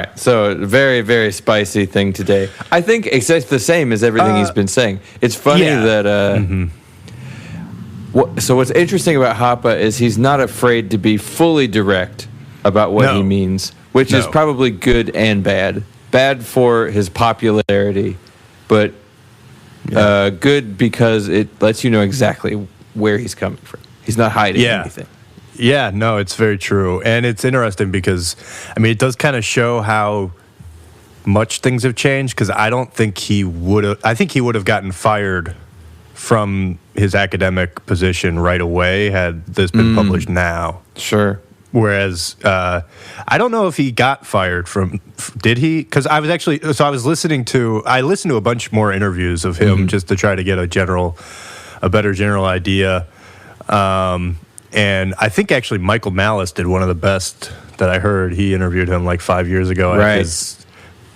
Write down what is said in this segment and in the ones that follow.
right. So a very, very spicy thing today. I think it's the same as everything he's been saying. It's funny that... So what's interesting about Hoppe is he's not afraid to be fully direct about what he means, which is probably good and bad. Bad for his popularity, but good because it lets you know exactly where he's coming from. He's not hiding anything. Yeah, no, it's very true. And it's interesting because, I mean, it does kind of show how much things have changed, because I don't think he would have... I think he would have gotten fired from his academic position right away had this been published now. Sure. Whereas I don't know if he got fired from... Did he? Because I was actually... So I listened to a bunch more interviews of him just to try to get a better general idea. And I think actually Michael Malice did one of the best that I heard. He interviewed him like 5 years ago at his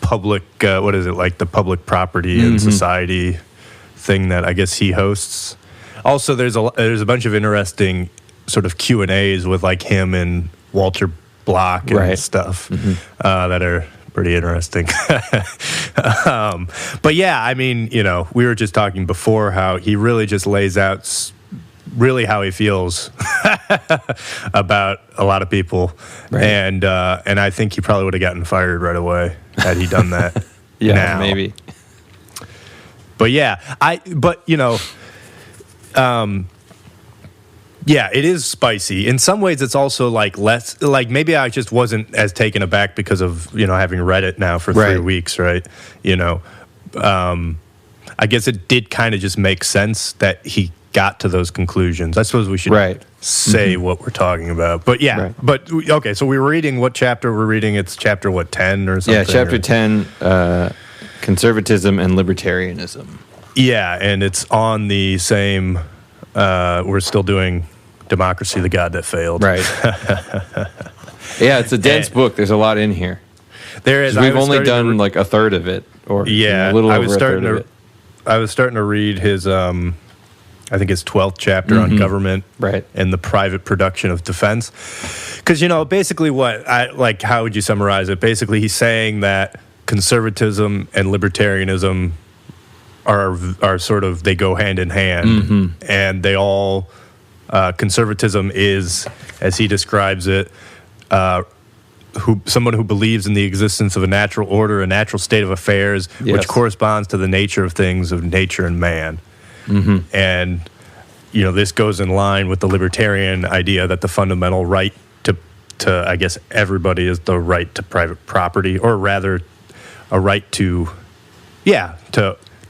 public... what is it? Like the Public Property and Society thing that I guess he hosts. Also, there's a bunch of interesting sort of Q&As with like him and Walter Block and stuff that are pretty interesting. But yeah, I mean, you know, we were just talking before how he really just lays out really how he feels about a lot of people, and I think he probably would have gotten fired right away had he done that. Maybe. But you know, it is spicy. In some ways, it's also like less, like maybe I just wasn't as taken aback because of, you know, having read it now for 3 weeks, right? You know, I guess it did kind of just make sense that he got to those conclusions. I suppose we should say what we're talking about. But but okay, so we were reading what chapter we're reading. It's chapter, 10 or something? Yeah, chapter 10, Conservatism and Libertarianism. Yeah, and it's on the same, we're still doing Democracy, the God That Failed. Right. Yeah, it's a dense book. There's a lot in here. There is. We've only done like a third of it, or a little over a third of it. I was starting to read his, I think his 12th chapter on government and the private production of defense. Because, you know, basically how would you summarize it? Basically, he's saying that conservatism and libertarianism are sort of, they go hand in hand, and they all, conservatism is, as he describes it, someone who believes in the existence of a natural order, a natural state of affairs, which corresponds to the nature of things, of nature and man. And, you know, this goes in line with the libertarian idea that the fundamental right to I guess, everybody is the right to private property, or rather, a right to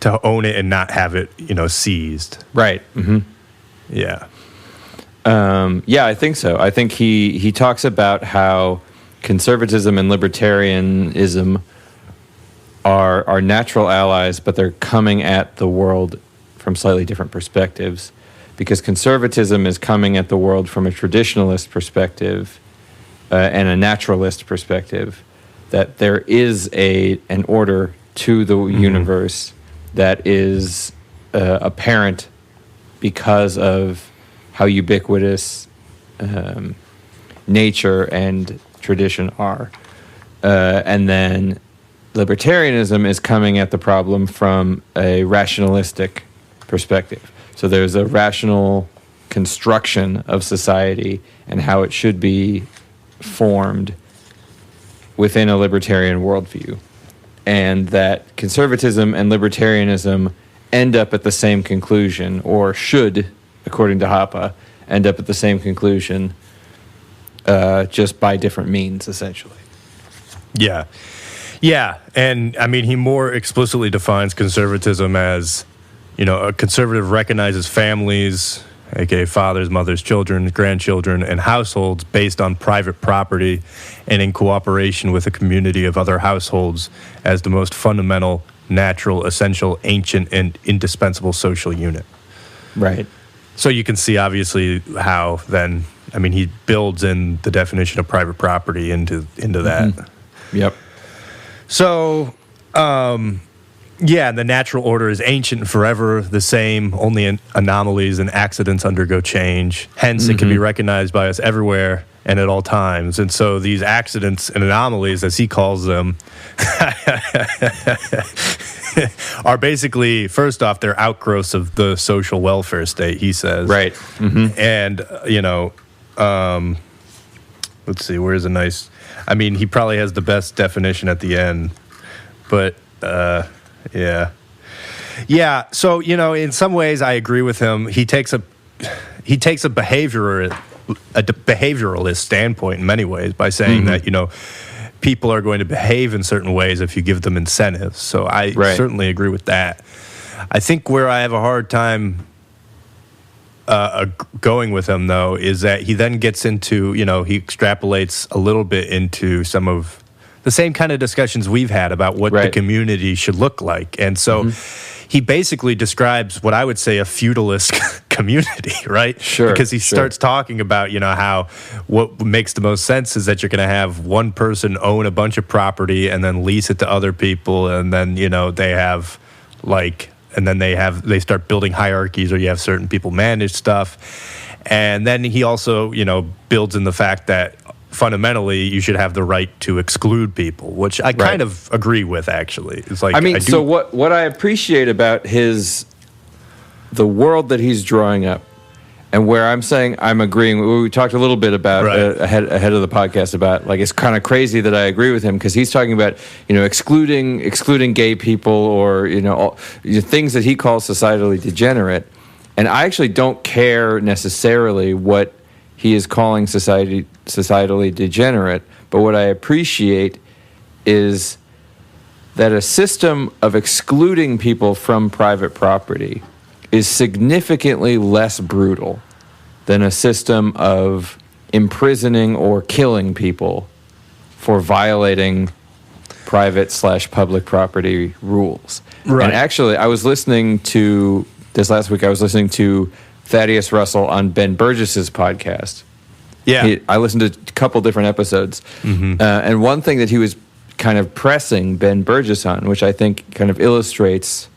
own it and not have it, you know, seized. Right. Yeah. I think so. I think he talks about how conservatism and libertarianism are natural allies, but they're coming at the world from slightly different perspectives, because conservatism is coming at the world from a traditionalist perspective and a naturalist perspective, that there is an order to the universe that is apparent because of how ubiquitous nature and tradition are. And then libertarianism is coming at the problem from a rationalistic perspective. So there's a rational construction of society and how it should be formed within a libertarian worldview. And that conservatism and libertarianism end up at the same conclusion, or should, according to Hoppe, end up at the same conclusion, just by different means, essentially. Yeah. Yeah, and I mean, he more explicitly defines conservatism as, you know, a conservative recognizes families, aka fathers, mothers, children, grandchildren, and households based on private property and in cooperation with a community of other households as the most fundamental, natural, essential, ancient, and indispensable social unit. Right. So you can see, obviously, how then, I mean, he builds in the definition of private property into that. Yep. So, the natural order is ancient and forever the same, only anomalies and accidents undergo change. Hence, it can be recognized by us everywhere and at all times. And so these accidents and anomalies, as he calls them, are basically, first off, they're outgrowths of the social welfare state, he says. Right. Mm-hmm. And, let's see, where's a nice... I mean, he probably has the best definition at the end. But, yeah. Yeah, so, in some ways I agree with him. He takes a behavioralist standpoint in many ways by saying that, people are going to behave in certain ways if you give them incentives. So I certainly agree with that. I think where I have a hard time going with him, though, is that he then gets into, he extrapolates a little bit into some of the same kind of discussions we've had about what the community should look like. And so he basically describes what I would say a feudalist community, right? Sure. Because he starts talking about, how what makes the most sense is that you're going to have one person own a bunch of property and then lease it to other people, and then, they have they start building hierarchies, or you have certain people manage stuff. And then he also, builds in the fact that fundamentally you should have the right to exclude people, which I kind of agree with, actually. It's like, so what I appreciate about the world that he's drawing up, and where I'm saying I'm agreeing, we talked a little bit about ahead of the podcast about, like, it's kind of crazy that I agree with him, because he's talking about, excluding gay people, or, things that he calls societally degenerate. And I actually don't care necessarily what he is calling societally degenerate, but what I appreciate is that a system of excluding people from private property is significantly less brutal than a system of imprisoning or killing people for violating private/public property rules. Right. And actually, this last week, I was listening to Thaddeus Russell on Ben Burgess's podcast. Yeah. I listened to a couple different episodes. Mm-hmm. And one thing that he was kind of pressing Ben Burgess on, which I think kind of illustrates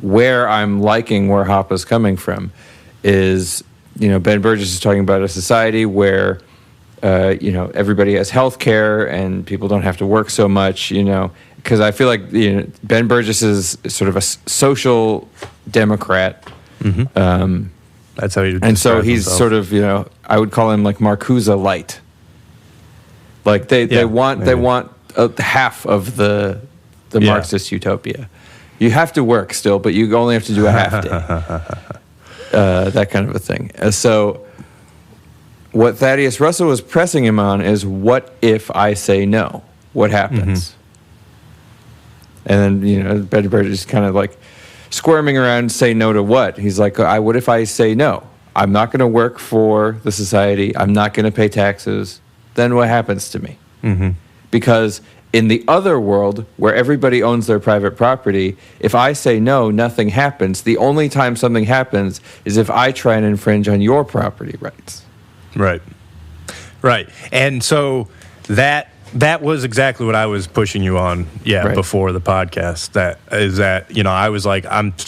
where I'm liking where Hoppe's coming from, is, Ben Burgess is talking about a society where, everybody has health care and people don't have to work so much, because I feel like, Ben Burgess is sort of a social democrat. Mm-hmm. That's how he and so he's himself. Sort of, I would call him like Marcuse light. Like they want half of the Marxist utopia. You have to work still, but you only have to do a half day. That kind of a thing. So what Thaddeus Russell was pressing him on is, what if I say no? What happens? Mm-hmm. And then, Ben Burgess is kind of like squirming around, say no to what? He's like, what if I say no? I'm not going to work for the society. I'm not going to pay taxes. Then what happens to me? Mm-hmm. Because in the other world, where everybody owns their private property, if I say no, nothing happens. The only time something happens is if I try and infringe on your property rights. Right. And so that was exactly what I was pushing you on, before the podcast. That is that, I was like,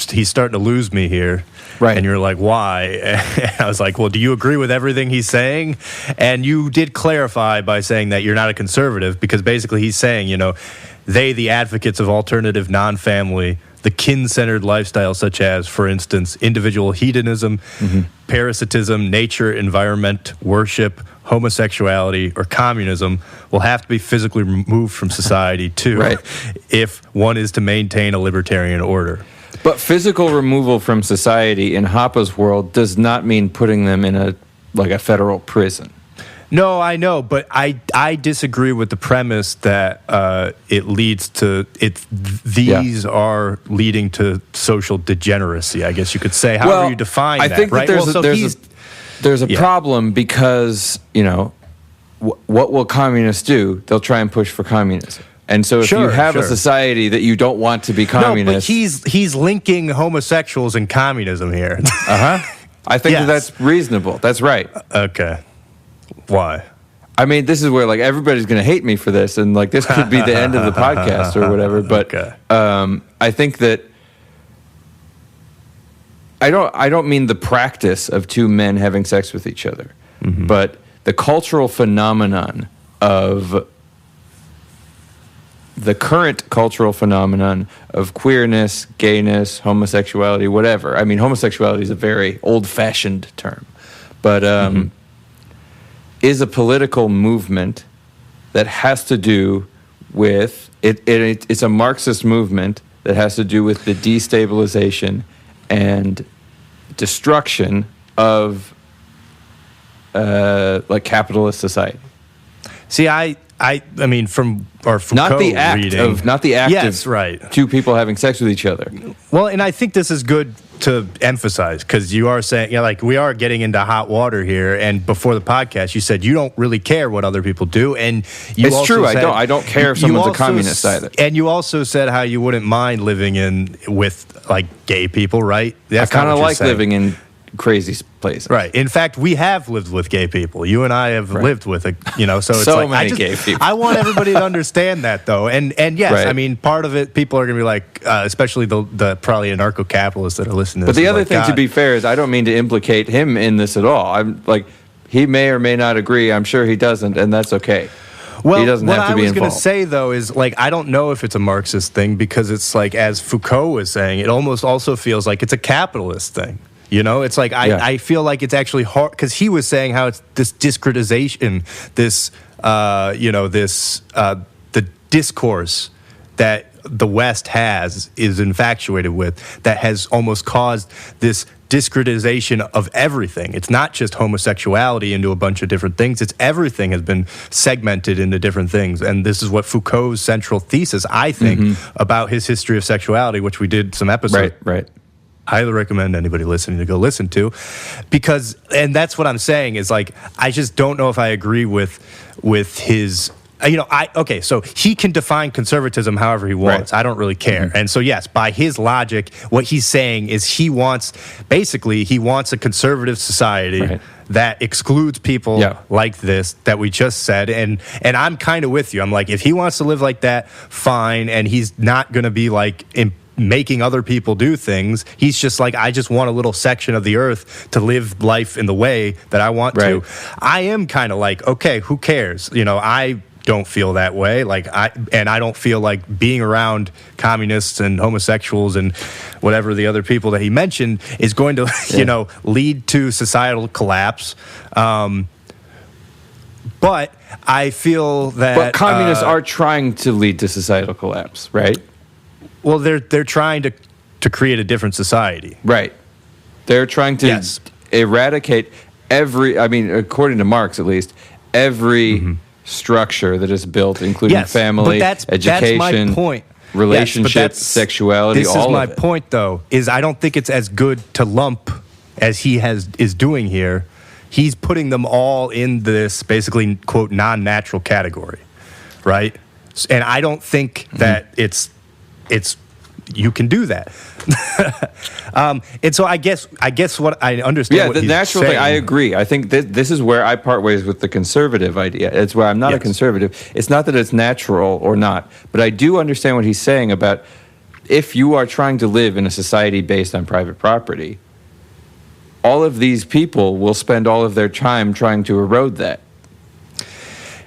he's starting to lose me here. Right. And you're like, why? And I was like, well, do you agree with everything he's saying? And you did clarify by saying that you're not a conservative, because basically he's saying, they, the advocates of alternative non-family, the kin-centered lifestyle, such as, for instance, individual hedonism, parasitism, nature, environment, worship, homosexuality, or communism, will have to be physically removed from society, too, if one is to maintain a libertarian order. But physical removal from society in Hoppe's world does not mean putting them in a federal prison. No, I know, but I disagree with the premise that it leads to it. These are leading to social degeneracy, I guess you could say. However you define that, I think right? that there's a problem, because what will communists do? They'll try and push for communism. And so if you have a society that you don't want to be communist... No, but he's linking homosexuals and communism here. I think that's reasonable. That's right. Okay. Why? I mean, this is where, like, everybody's going to hate me for this, and, like, this could be the end of the podcast or whatever, but I think that... I don't mean the practice of two men having sex with each other, but the cultural phenomenon of the current cultural phenomenon of queerness, gayness, homosexuality, whatever. I mean, homosexuality is a very old-fashioned term, but is a political movement that has to do with it's a Marxist movement that has to do with the destabilization and destruction of like capitalist society. See, I mean, from our Foucault not the act reading, of right. two people having sex with each other. Well, and I think this is good to emphasize, because you are saying, like, we are getting into hot water here. And before the podcast, you said you don't really care what other people do, and it's true. I don't care if someone's a communist either. And you also said how you wouldn't mind living with like gay people, right? I kind of like living in crazy places. Right. In fact, we have lived with gay people. You and I have lived with so it's so like many gay people. I want everybody to understand that, though. And yes, right. I mean, part of it, people are going to be like, especially the probably anarcho-capitalists that are listening to this. But the other thing, God. to be fair, is I don't mean to implicate him in this at all. I'm like, he may or may not agree. I'm sure he doesn't, and that's okay. Well, he doesn't what have to I be was going to involved. say, though, is like, I don't know if it's a Marxist thing, because it's like, as Foucault was saying, it almost also feels like it's a capitalist thing. You know, it's like I feel like it's actually hard, because he was saying how it's this discretization, this the discourse that the West is infatuated with, that has almost caused this discretization of everything. It's not just homosexuality into a bunch of different things. It's everything has been segmented into different things. And this is what Foucault's central thesis, I think, about his history of sexuality, which we did some episodes. Right. Highly recommend anybody listening to go listen to, because, and that's what I'm saying, is like, I just don't know if I agree with his, so he can define conservatism however he wants. Right. I don't really care. And so, yes, by his logic, what he's saying is he wants a conservative society that excludes people like this, that we just said. And I'm kind of with you. I'm like, if he wants to live like that, fine. And he's not going to be like making other people do things. He's just like, I just want a little section of the earth to live life in the way that I want to. I am kind of like, okay, who cares? I don't feel that way. Like, I don't feel like being around communists and homosexuals and whatever the other people that he mentioned is going to, lead to societal collapse. But I feel that... But communists are trying to lead to societal collapse, right? Well, they're trying to create a different society. Right. They're trying to eradicate according to Marx at least, every structure that is built, including family, education, that's my point. Relationships, sexuality, all of it. This is my point, though, is I don't think it's as good to lump as he is doing here. He's putting them all in this basically, quote, non-natural category, right? And I don't think that it's you can do that. And so I guess what I understand. The natural thing, I agree. I think this is where I part ways with the conservative idea. It's where I'm not a conservative. It's not that it's natural or not, but I do understand what he's saying about if you are trying to live in a society based on private property, all of these people will spend all of their time trying to erode that.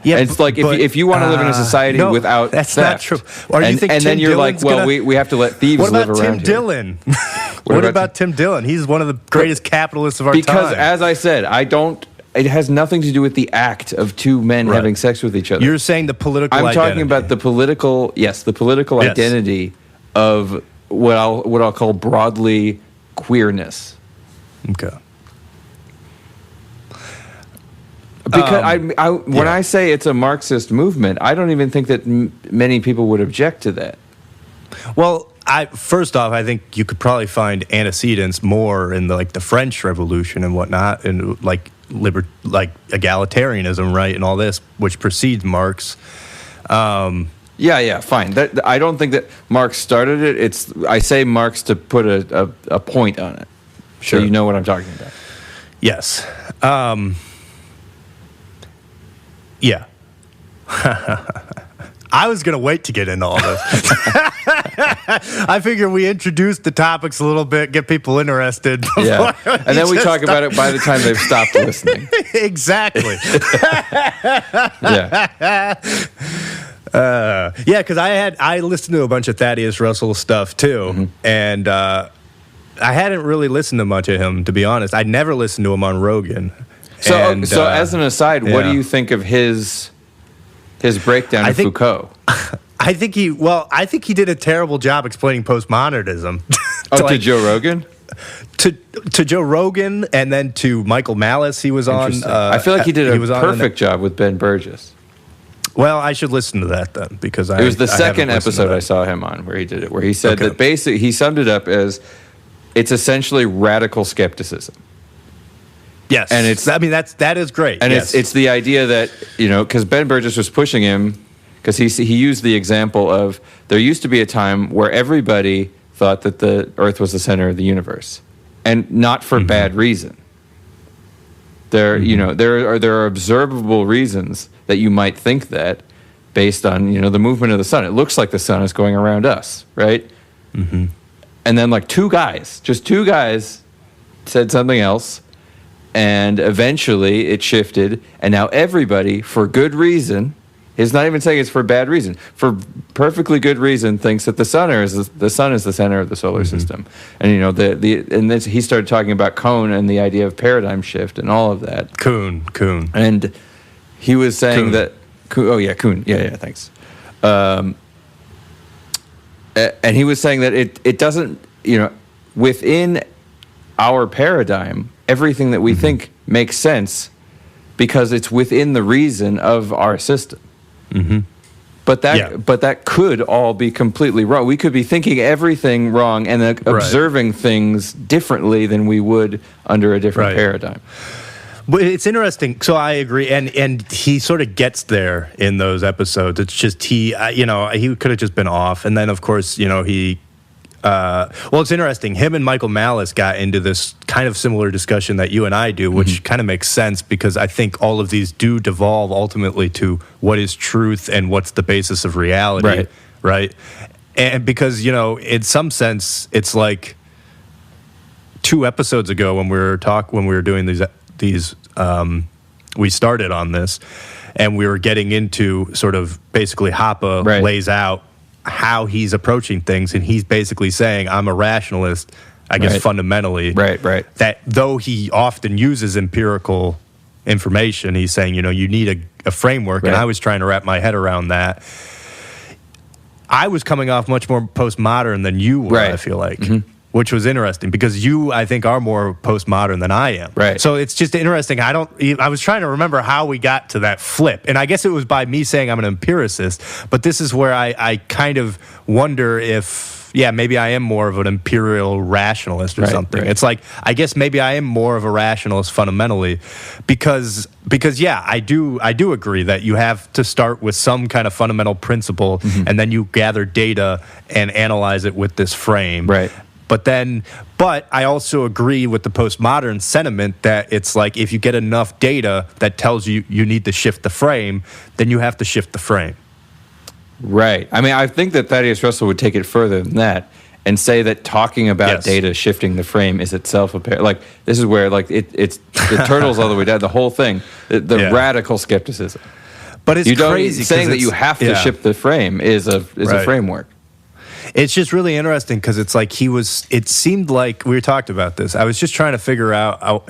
Yeah, and it's like if you want to live in a society without that's theft, not true. Or you think and Tim then you're Dillon's like, well, we have to let thieves live around here. What about Tim Dillon? He's one of the greatest capitalists of our time. Because, as I said, it has nothing to do with the act of two men having sex with each other. You're saying the political identity. I'm talking about the political identity of what I'll call broadly queerness. Okay. Because when I say it's a Marxist movement, I don't even think that many people would object to that. Well, first off, I think you could probably find antecedents more in the French Revolution and whatnot, and like egalitarianism, right, and all this, which precedes Marx. Fine. I don't think that Marx started it. I say Marx to put a point on it, so you know what I'm talking about. Yes. Yeah. I was going to wait to get into all this. I figure we introduce the topics a little bit, get people interested. Yeah, and then we talk about it by the time they've stopped listening. Exactly. Yeah. Yeah, because I listened to a bunch of Thaddeus Russell stuff too, and I hadn't really listened to much of him, to be honest. I never listened to him on Rogan. So as an aside, what do you think of his breakdown of Foucault? I think he did a terrible job explaining postmodernism. To Joe Rogan? To Joe Rogan, and then to Michael Malice he was on. I feel like he did a perfect job with Ben Burgess. Well, I should listen to that then, because it was the second episode I saw him on where he did it, where he said that basically he summed it up as it's essentially radical skepticism. Yes, and that is great, and it's the idea that because Ben Burgess was pushing him because he used the example of there used to be a time where everybody thought that the Earth was the center of the universe, and not for bad reason. There are observable reasons that you might think that based on the movement of the sun. It looks like the sun is going around us, right? Mm-hmm. And then just two guys said something else, and eventually it shifted, and now everybody, for good reason, is not even saying it's for bad reason, for perfectly good reason, thinks that the sun is the center of the solar system. And he started talking about Kuhn and the idea of paradigm shift and all of that. Kuhn. And he was saying that Kuhn. Yeah, thanks. And he was saying that it doesn't, within our paradigm, everything that we think makes sense because it's within the reason of our system. Mm-hmm. But that could all be completely wrong. We could be thinking everything wrong and observing things differently than we would under a different paradigm. But it's interesting. So I agree, and he sort of gets there in those episodes. It's just he could have just been off, and then of course he. It's interesting. Him and Michael Malice got into this kind of similar discussion that you and I do, which kind of makes sense because I think all of these do devolve ultimately to what is truth and what's the basis of reality, right? And because in some sense, it's like 2 episodes ago when we were doing these we started on this, and we were getting into sort of basically Hoppe lays out how he's approaching things, and he's basically saying, I'm a rationalist, I guess fundamentally. Right. That though he often uses empirical information, he's saying, you need a framework, and I was trying to wrap my head around that. I was coming off much more postmodern than you were, I feel like. Which was interesting because you, I think, are more postmodern than I am. Right. So it's just interesting. I was trying to remember how we got to that flip. And I guess it was by me saying I'm an empiricist. But this is where I kind of wonder if, maybe I am more of an imperial rationalist or something. It's like, I guess maybe I am more of a rationalist fundamentally because I do agree that you have to start with some kind of fundamental principle and then you gather data and analyze it with this frame. Right. But I also agree with the postmodern sentiment that it's like if you get enough data that tells you need to shift the frame, then you have to shift the frame. Right. I mean, I think that Thaddeus Russell would take it further than that and say that talking about data shifting the frame is itself this is where it's the turtles all the way down, the whole thing, the radical skepticism. But it's crazy saying that you have to shift the frame is a framework. It's just really interesting because it's like it seemed like we talked about this. I was just trying to figure out,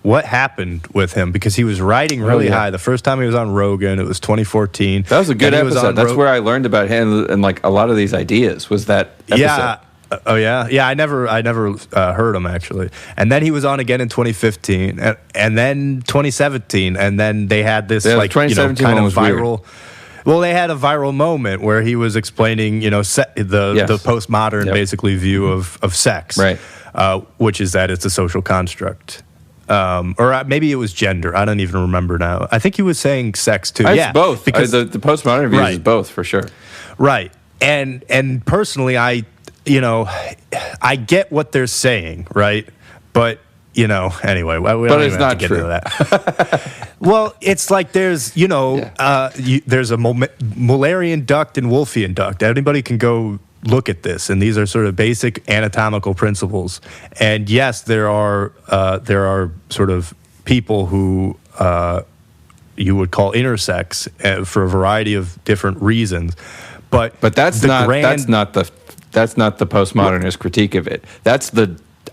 what happened with him because he was riding really high. The first time he was on Rogan, it was 2014. That was a good episode. That's where I learned about him and a lot of these ideas was that episode. Yeah. Oh yeah, yeah. I never heard him actually. And then he was on again in 2015, and then 2017, and then they had this kind of viral. Weird. Well, they had a viral moment where he was explaining, the postmodern basically view of sex, right? Which is that it's a social construct, or maybe it was gender. I don't even remember now. I think he was saying sex too. It's both because the postmodern view is both for sure. Right, and personally, I get what they're saying, right, but. Anyway, we don't even have to get into that. Well, it's like there's, there's a Mullerian duct and Wolffian duct. Anybody can go look at this, and these are sort of basic anatomical principles. And yes, there are sort of people who you would call intersex for a variety of different reasons. But that's not the postmodernist critique of it.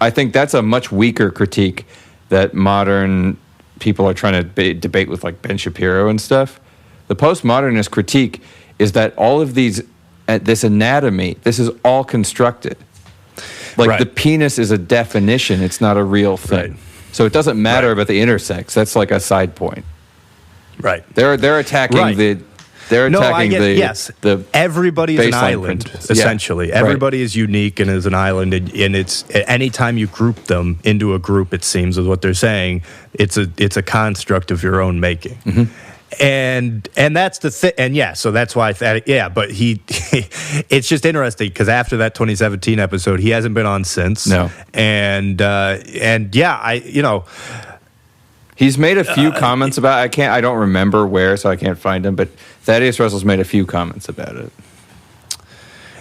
I think that's a much weaker critique that modern people are trying to debate with, like Ben Shapiro and stuff. The postmodernist critique is that all of this anatomy, this is all constructed. Like the penis is a definition; it's not a real thing. Right. So it doesn't matter about the intersex. That's like a side point. Right. They're attacking the. They're attacking the everybody is an island, principles. essentially. Yeah. Everybody is unique and is an island, and it's anytime you group them into a group, it seems, is what they're saying, it's a construct of your own making. Mm-hmm. And that's the thing, and so that's why but he it's just interesting because after that 2017 episode, he hasn't been on since. No. He's made a few comments about it. I don't remember where, so I can't find him, but Thaddeus Russell's made a few comments about it.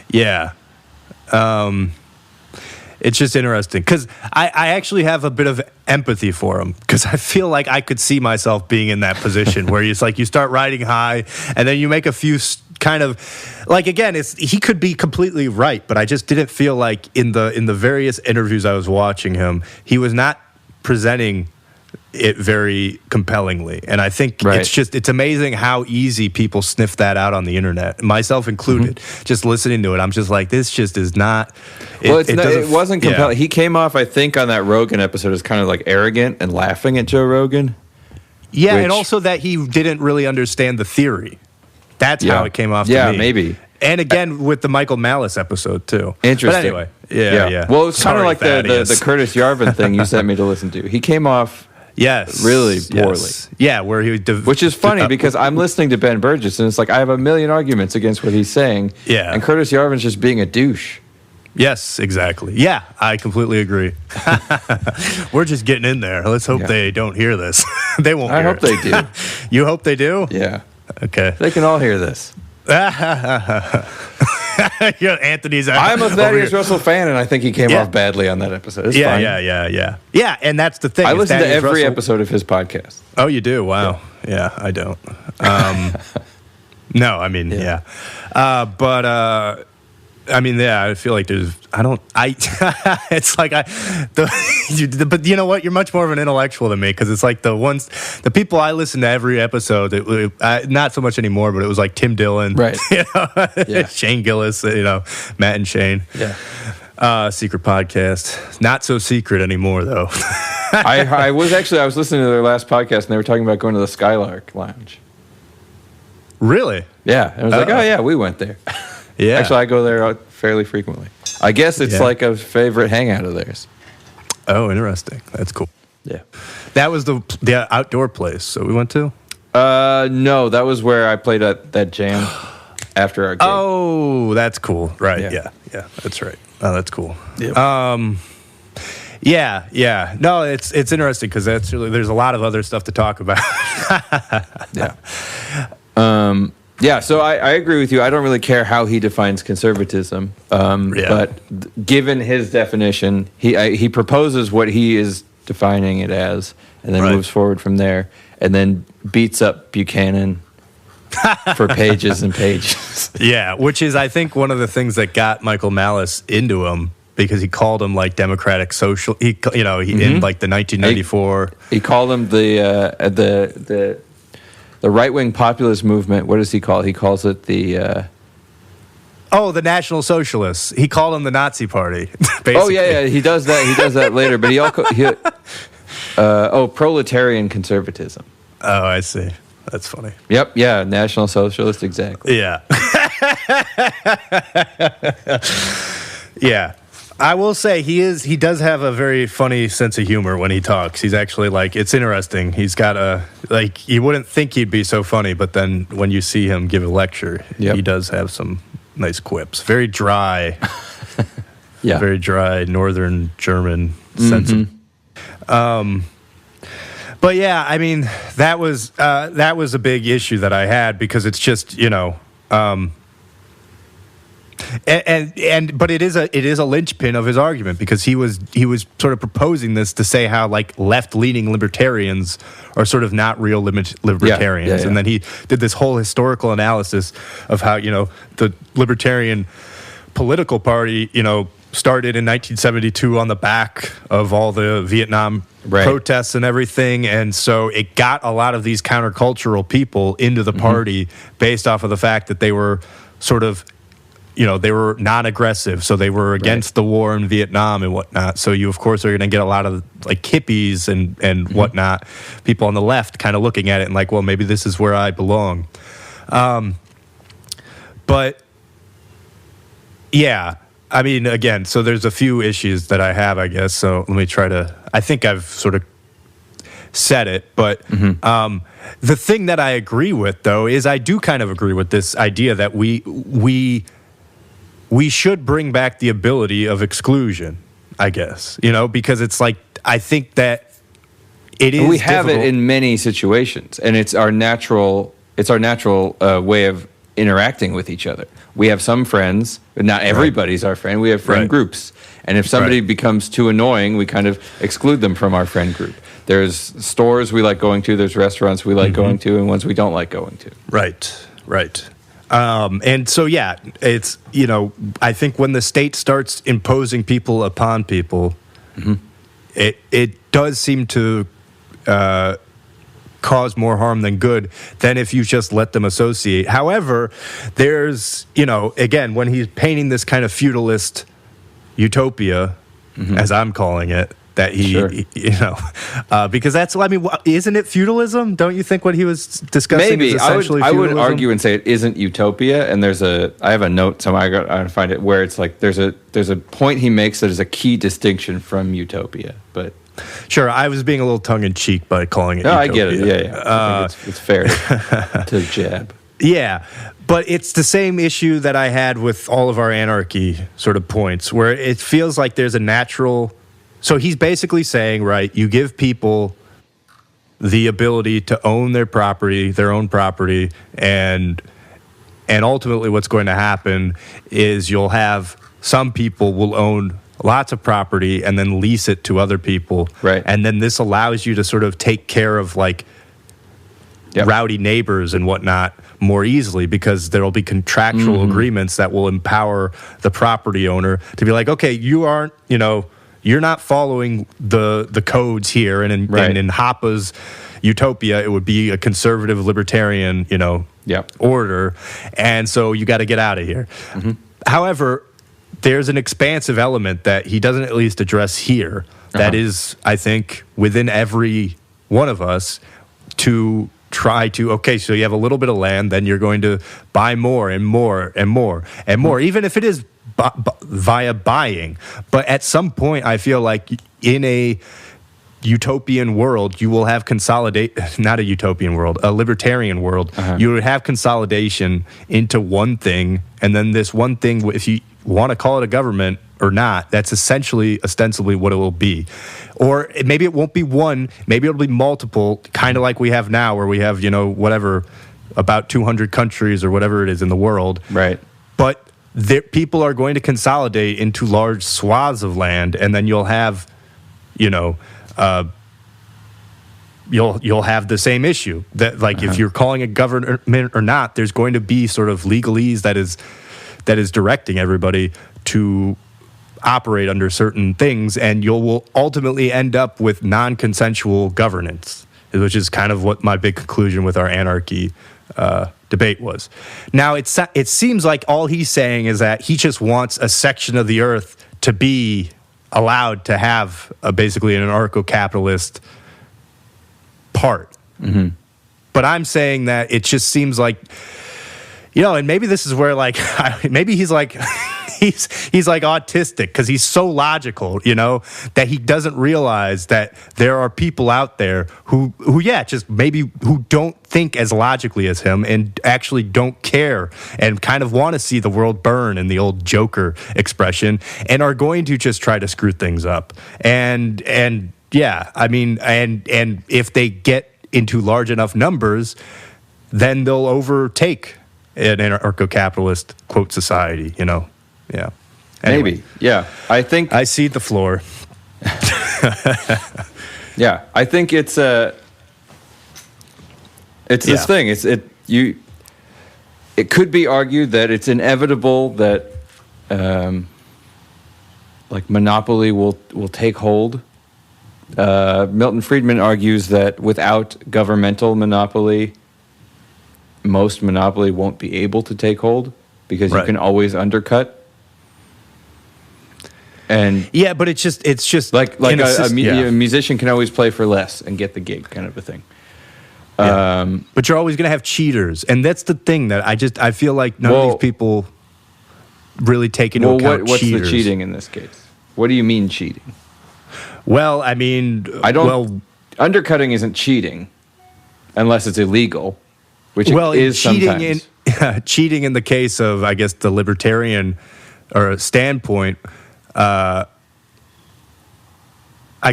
Yeah. It's just interesting because I actually have a bit of empathy for him because I feel like I could see myself being in that position where it's like you start riding high and then you make a few kind of like, again, he could be completely right, but I just didn't feel like in the various interviews I was watching him, he was not presenting it very compellingly, and I think it's amazing how easy people sniff that out on the internet, myself included. Mm-hmm. Just listening to it, I'm just like, this just is not. It wasn't compelling. Yeah. He came off, I think, on that Rogan episode as kind of like arrogant and laughing at Joe Rogan. Yeah, and also that he didn't really understand the theory. That's how it came off to me. Yeah, maybe. And again, with the Michael Malice episode, too. Interesting. But anyway, yeah. Well, it's kind of like the Curtis Yarvin thing you sent me to listen to. He came off really poorly. Yes. Yeah, where he which is funny because I'm listening to Ben Burgess, and it's like I have a million arguments against what he's saying. Yeah. And Curtis Yarvin's just being a douche. Yes, exactly. Yeah, I completely agree. We're just getting in there. Let's hope they don't hear this. They won't hear it. I hope they do. You hope they do? Yeah. Okay. They can all hear this. Anthony's. I'm a Thaddeus Russell fan, and I think he came off badly on that episode. It's fine. Yeah, and that's the thing. I listen to every episode of his podcast. Oh, you do? Wow. Yeah, I don't. No, I mean, but I feel like it's like but you know what? You're much more of an intellectual than me because it's like the people I listen to every episode, not so much anymore, but it was like Tim Dillon, right? Shane Gillis, Matt and Shane. Yeah. Secret podcast. Not so secret anymore, though. I was listening to their last podcast, and they were talking about going to the Skylark Lounge. Really? Yeah. I was like, oh, yeah, we went there. Yeah. Actually, I go there fairly frequently. I guess it's like a favorite hangout of theirs. Oh, interesting. That's cool. Yeah. That was the outdoor place that we went to? No, that was where I played at that jam after our gig. Oh, that's cool. Right. Yeah. That's right. Oh, that's cool. Yep. Yeah. No, it's interesting because there's a lot of other stuff to talk about. Yeah. Yeah, so I agree with you. I don't really care how he defines conservatism, but given his definition, he proposes what he is defining it as, and then moves forward from there, and then beats up Buchanan for pages and pages. Yeah, which is, I think, one of the things that got Michael Malice into him, because he called him like democratic social. In like the 1994. He called him the right-wing populist movement. What does he call it? He calls it the... the National Socialists. He called them the Nazi Party, basically. Oh, yeah, he does that. He does that later. But proletarian conservatism. Oh, I see. That's funny. Yep, yeah, National Socialist, exactly. Yeah. Yeah. I will say he does have a very funny sense of humor when he talks. He's actually it's interesting. He's got you wouldn't think he'd be so funny, but then when you see him give a lecture, he does have some nice quips. Very dry. Yeah. Very dry Northern German sense of. But yeah, I mean, that was a big issue that I had because it's just, But it is a linchpin of his argument, because he was sort of proposing this to say how like left-leaning libertarians are sort of not real libertarians. And then he did this whole historical analysis of how, you know, the Libertarian political party, you know, started in 1972 on the back of all the Vietnam protests and everything, and so it got a lot of these countercultural people into the party based off of the fact that they were sort of, you know, they were non-aggressive, so they were against the war in Vietnam and whatnot. So you, of course, are going to get a lot of like hippies and whatnot, people on the left kind of looking at it and like, well, maybe this is where I belong. But yeah, I mean, again, so there's a few issues that I have, I guess. So let me try to, I think I've sort of said it, but the thing that I agree with, though, is I do kind of agree with this idea that we should bring back the ability of exclusion, I guess, you know, because it's like, I think that it is. We have it in many situations, and it's our natural way of interacting with each other. We have some friends, but not everybody's our friend. We have friend groups. And if somebody becomes too annoying, we kind of exclude them from our friend group. There's stores we like going to, there's restaurants we like going to, and ones we don't like going to. Right. And so, yeah, it's, you know, I think when the state starts imposing people upon people, it does seem to cause more harm than good than if you just let them associate. However, there's, you know, again, when he's painting this kind of feudalist utopia, as I'm calling it, that he you know, because that's, I mean, isn't it feudalism? Don't you think what he was discussing Maybe. is essentially I would feudalism? argue and say it isn't utopia, and I have a note somewhere, I gotta find it, where it's like there's a point he makes that is a key distinction from utopia, but sure, I was being a little tongue-in-cheek by calling it utopia. I get it, I think it's fair to jab. Yeah, but it's the same issue that I had with all of our anarchy sort of points, where it feels like there's a natural... So he's basically saying, right, you give people the ability to own their own property, and ultimately what's going to happen is you'll have some people will own lots of property and then lease it to other people. Right. And then this allows you to sort of take care of like rowdy neighbors and whatnot more easily, because there'll be contractual agreements that will empower the property owner to be like, okay, you're not following the codes here. And in Hoppe's utopia, it would be a conservative libertarian, order. And so you got to get out of here. However, there's an expansive element that he doesn't at least address here that is, I think, within every one of us to try to, okay, so you have a little bit of land, then you're going to buy more and more and more and more, even if it is via buying. But at some point, I feel like in a utopian world, you will have not a utopian world, a libertarian world. You would have consolidation into one thing, and then this one thing, if you want to call it a government or not, that's ostensibly what it will be. Or maybe it won't be one, maybe it'll be multiple, kind of like we have now, where we have, about 200 countries or whatever it is in the world. Right. But people are going to consolidate into large swaths of land, and then you'll have, you'll have the same issue that, like, if you're calling it government or not, there's going to be sort of legalese that is directing everybody to operate under certain things, and you will ultimately end up with non-consensual governance, which is kind of what my big conclusion with our anarchy debate was. Now, it seems like all he's saying is that he just wants a section of the earth to be allowed to have basically an anarcho-capitalist part. But I'm saying that it just seems like, and maybe this is where, like, maybe he's like, he's like autistic, because he's so logical, that he doesn't realize that there are people out there who just maybe who don't think as logically as him and actually don't care and kind of want to see the world burn, in the old Joker expression, and are going to just try to screw things up. And yeah, I mean, and if they get into large enough numbers, then they'll overtake an anarcho-capitalist, quote, society, Yeah. Anyway, maybe. Yeah. I think I cede the floor. Yeah, I think it's this thing. It could be argued that it's inevitable that like monopoly will take hold. Milton Friedman argues that without governmental monopoly, most monopoly won't be able to take hold because you can always undercut. And yeah, but it's just like a musician can always play for less and get the gig, kind of a thing. Yeah. But you're always going to have cheaters, and that's the thing that I feel like none of these people really take into account. What's cheaters. the cheating in this case? What do you mean cheating? Well, I mean, undercutting isn't cheating unless it's illegal, which is cheating sometimes. Cheating in the case of, I guess, the libertarian or standpoint. I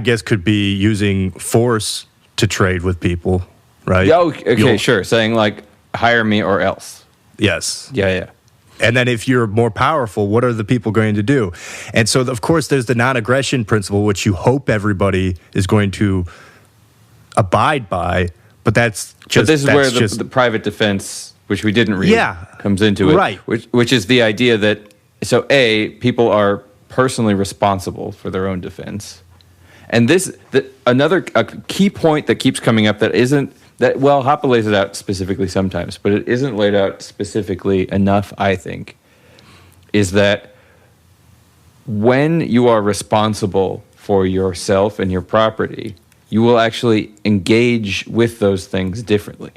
guess could be using force to trade with people, right? Yeah, okay, sure. Saying like, hire me or else. Yes. Yeah. And then if you're more powerful, what are the people going to do? And so, of course, there's the non-aggression principle, which you hope everybody is going to abide by. But that's just... But this is where the private defense, which we didn't read, comes into it. Right. Which is the idea that, so A, people are personally responsible for their own defense. And a key point that keeps coming up Hoppe lays it out specifically sometimes, but it isn't laid out specifically enough, I think, is that when you are responsible for yourself and your property, you will actually engage with those things differently.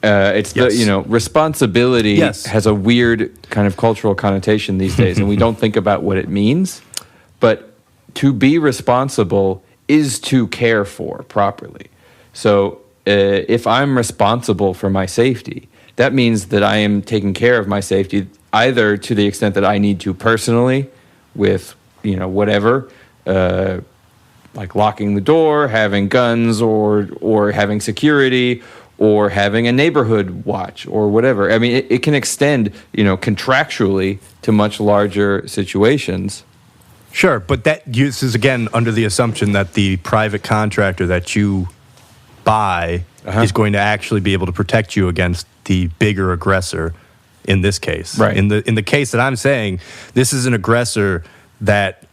Responsibility has a weird kind of cultural connotation these days, and we don't think about what it means. But to be responsible is to care for properly. So if I'm responsible for my safety, that means that I am taking care of my safety either to the extent that I need to personally with, whatever, like locking the door, having guns, or having security, or having a neighborhood watch, or whatever. I mean, it can extend, contractually to much larger situations. Sure, but that uses, again, under the assumption that the private contractor that you buy is going to actually be able to protect you against the bigger aggressor in this case. Right. In the case that I'm saying, this is an aggressor that,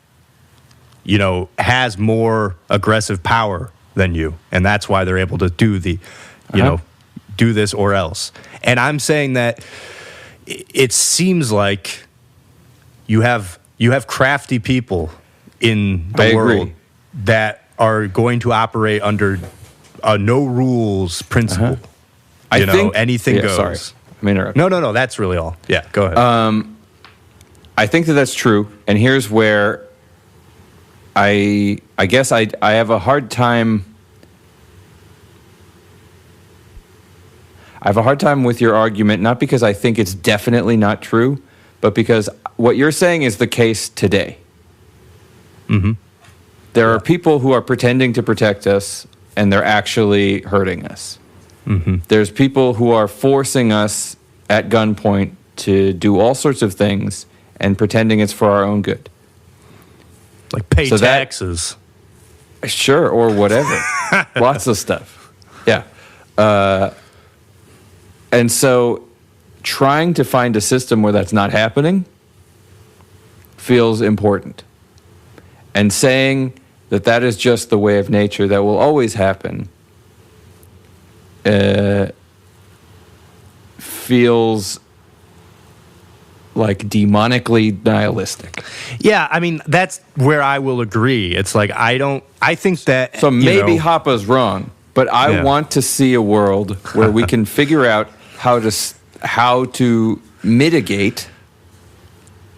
has more aggressive power than you, and that's why they're able to do do this or else. And I'm saying that it seems like you have crafty people in the world that are going to operate under a no rules principle. I think anything goes. Sorry, I'm interrupting. No, that's really all. Yeah, go ahead. I think that's true, and here's where I guess I have a hard time. I have a hard time with your argument, not because I think it's definitely not true, but because what you're saying is the case today. Mm-hmm. There are people who are pretending to protect us, and they're actually hurting us. Mm-hmm. There's people who are forcing us at gunpoint to do all sorts of things and pretending it's for our own good. Like pay taxes. Sure, or whatever. Lots of stuff. Yeah. And so trying to find a system where that's not happening feels important. And saying that is just the way of nature that will always happen feels like demonically nihilistic. Yeah, I mean, that's where I will agree. It's like, I think that... So maybe Hoppe's wrong, but I want to see a world where we can figure out how to mitigate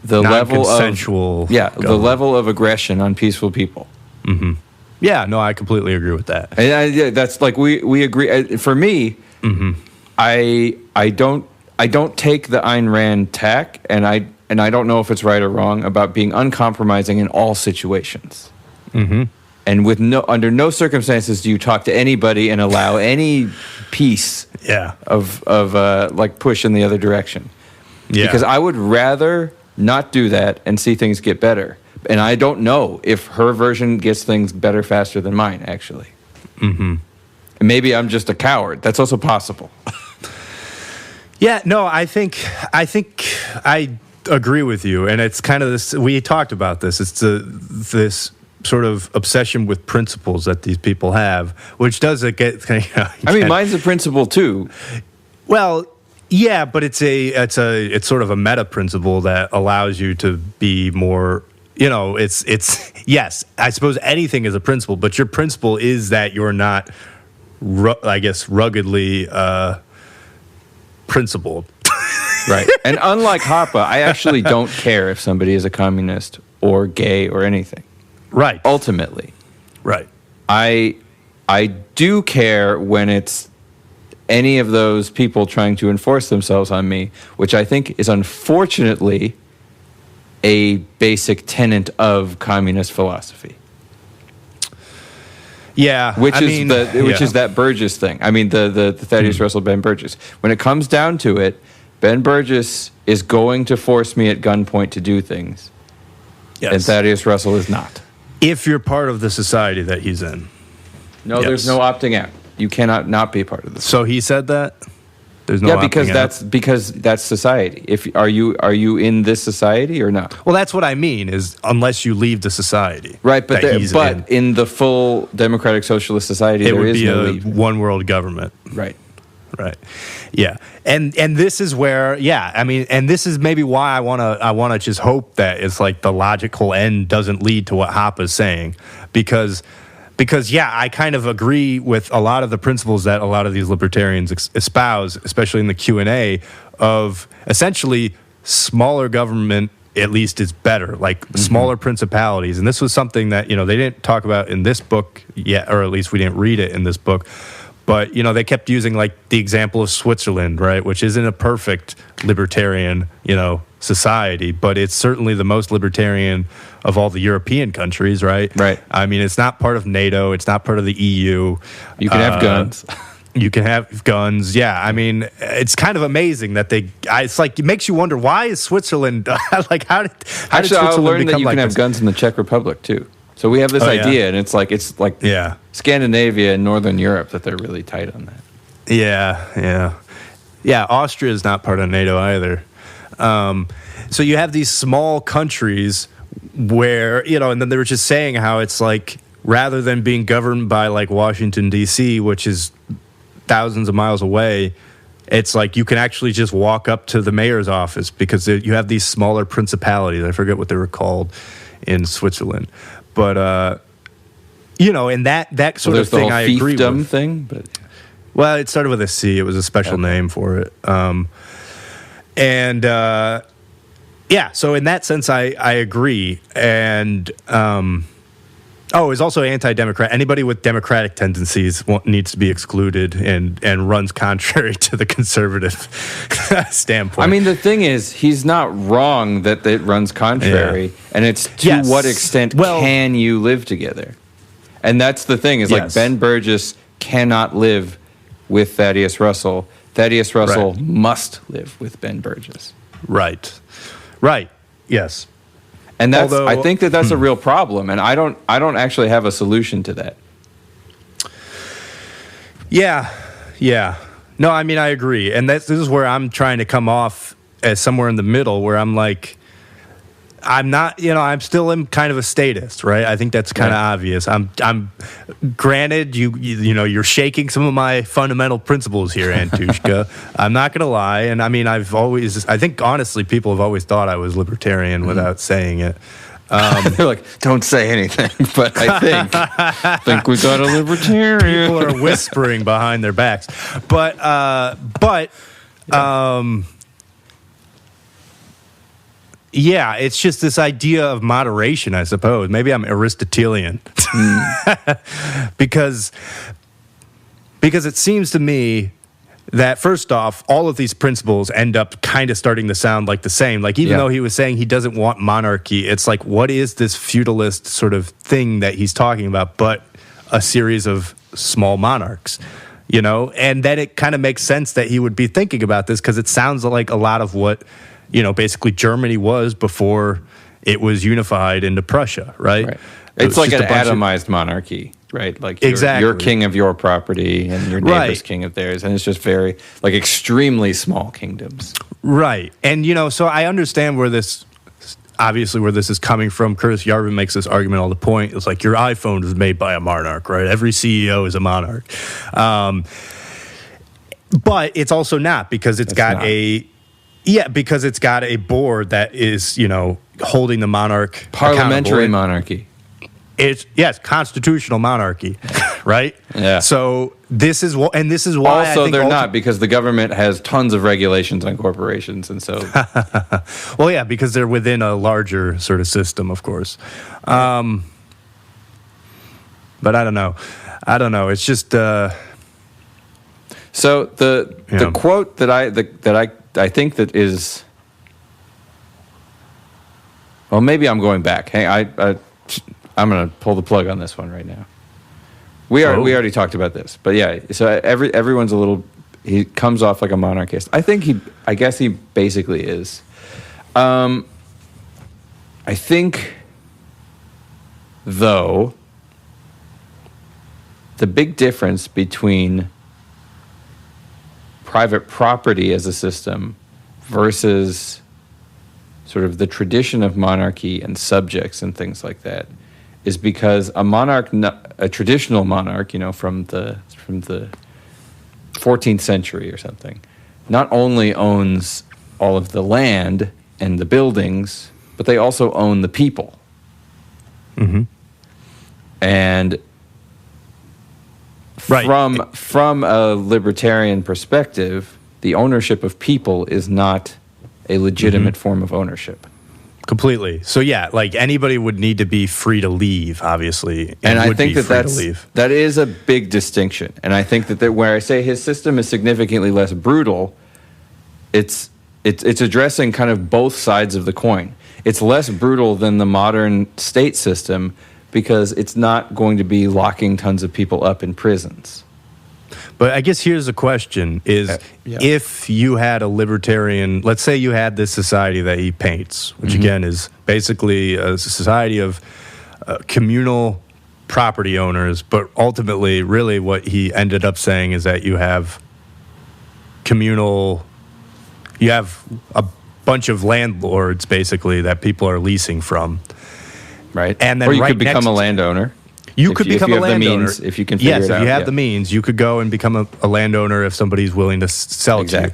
the level of the level of aggression on peaceful people. Mm-hmm. Yeah, no, I completely agree with that. And that's like we agree. For me, mm-hmm. I don't take the Ayn Rand tack, and I don't know if it's right or wrong about being uncompromising in all situations. Mm-hmm. And under no circumstances do you talk to anybody and allow any piece of like push in the other direction. Yeah. Because I would rather not do that, and see things get better. And I don't know if her version gets things better faster than mine, actually. Mm-hmm. And maybe I'm just a coward. That's also possible. Yeah, no, I think I agree with you, and it's kind of this. We talked about this. It's this sort of obsession with principles that these people have, which does get. I mean, mine's a principle too. Well, yeah, but it's sort of a meta principle that allows you to be more. It's yes. I suppose anything is a principle, but your principle is that you're not, I guess, ruggedly principled. Right. And unlike Hoppe, I actually don't care if somebody is a communist or gay or anything. Right. Ultimately. Right. I do care when it's any of those people trying to enforce themselves on me, which I think is unfortunately a basic tenet of communist philosophy. Yeah, which is that Burgess thing. I mean, the Thaddeus Russell Ben Burgess. When it comes down to it, Ben Burgess is going to force me at gunpoint to do things, and Thaddeus Russell is not. If you're part of the society that he's in. No, there's no opting out. You cannot not be part of this. So he said that? There's no because that's society. Are you in this society or not? Well, that's what I mean. Is unless you leave the society, right? But in the full democratic socialist society, there is no leaving. One world government, right? Right. Yeah. And this is where, I mean, and this is maybe why I wanna just hope that it's like the logical end doesn't lead to what Hoppe is saying, because I kind of agree with a lot of the principles that a lot of these libertarians espouse, especially in the Q&A, of essentially smaller government at least is better, like smaller principalities. And this was something that, they didn't talk about in this book yet, or at least we didn't read it in this book. But, they kept using like the example of Switzerland, right, which isn't a perfect libertarian, society, but it's certainly the most libertarian of all the European countries, right? Right. I mean, it's not part of NATO. It's not part of the EU. You can have guns. You can have guns. Yeah. I mean, it's kind of amazing that it's like, it makes you wonder, why is Switzerland, like, how did Switzerland I learned that you can have this? guns in the Czech Republic, too. So we have this idea, and it's like Scandinavia and Northern Europe that they're really tight on that. Yeah. Austria is not part of NATO either. So you have these small countries where, and then they were just saying how it's like, rather than being governed by like Washington, D.C., which is thousands of miles away, it's like you can actually just walk up to the mayor's office because you have these smaller principalities. I forget what they were called in Switzerland. But, and that sort of thing I agree with. Thing, but well, it started with a C. It was a special name for it. So in that sense, I agree. And, it's also anti-democrat. Anybody with democratic tendencies needs to be excluded and runs contrary to the conservative standpoint. I mean, the thing is, he's not wrong that it runs contrary, and it's to what extent can you live together? And that's the thing, is like Ben Burgess cannot live with Thaddeus Russell. Thaddeus Russell must live with Ben Burgess. Right. Yes. And I think that's a real problem, and I don't actually have a solution to that. Yeah. No, I mean, I agree. And this is where I'm trying to come off as somewhere in the middle, where I'm like, I'm not, I'm still in kind of a statist, right? I think that's kind of obvious. I'm granted, you're shaking some of my fundamental principles here, Antushka. I'm not going to lie. And I mean, I think honestly, people have always thought I was libertarian without saying it. They're like, don't say anything, but I think we got a libertarian. People are whispering behind their backs. Yeah, it's just this idea of moderation, I suppose. Maybe I'm Aristotelian. Because it seems to me that, first off, all of these principles end up kind of starting to sound like the same. Like, even though he was saying he doesn't want monarchy, it's like, what is this feudalist sort of thing that he's talking about but a series of small monarchs? And then it kind of makes sense that he would be thinking about this, because it sounds like a lot of what basically Germany was before it was unified into Prussia, right? It's like an atomized monarchy, right? Like you're king of your property and your neighbor's king of theirs, and it's just very like extremely small kingdoms. Right. And so I understand where this is coming from. Curtis Yarvin makes this argument all the point. It's like your iPhone is made by a monarch, right? Every CEO is a monarch. But it's also not, because it's got a board that is, holding the monarch parliamentary monarchy. It's constitutional monarchy, right? Yeah. So this is why. Also, they're not, because the government has tons of regulations on corporations, and so. Well, yeah, because they're within a larger sort of system, of course. But I don't know. It's just. So the quote that I think that is. Well, maybe I'm going back. Hey, I'm going to pull the plug on this one right now. We already talked about this, but yeah. So everyone's a little. He comes off like a monarchist. I guess he basically is. I think, though, the big difference between private property as a system versus sort of the tradition of monarchy and subjects and things like that is because a traditional monarch, from the 14th century or something, not only owns all of the land and the buildings, but they also own the people. Mm-hmm. And from a libertarian perspective, the ownership of people is not a legitimate form of ownership. Completely. So yeah, like anybody would need to be free to leave, obviously, and I think that is a big distinction. And I think that where I say his system is significantly less brutal, it's addressing kind of both sides of the coin. It's less brutal than the modern state system because it's not going to be locking tons of people up in prisons. But I guess here's the question is, if you had a libertarian, let's say you had this society that he paints, which again is basically a society of communal property owners, but ultimately really what he ended up saying is that you have a bunch of landlords basically that people are leasing from. Right. And then or you could become a landowner. You could become a landowner. If you can figure it out. Yes, if you have the means, you could go and become a landowner if somebody's willing to sell it to you.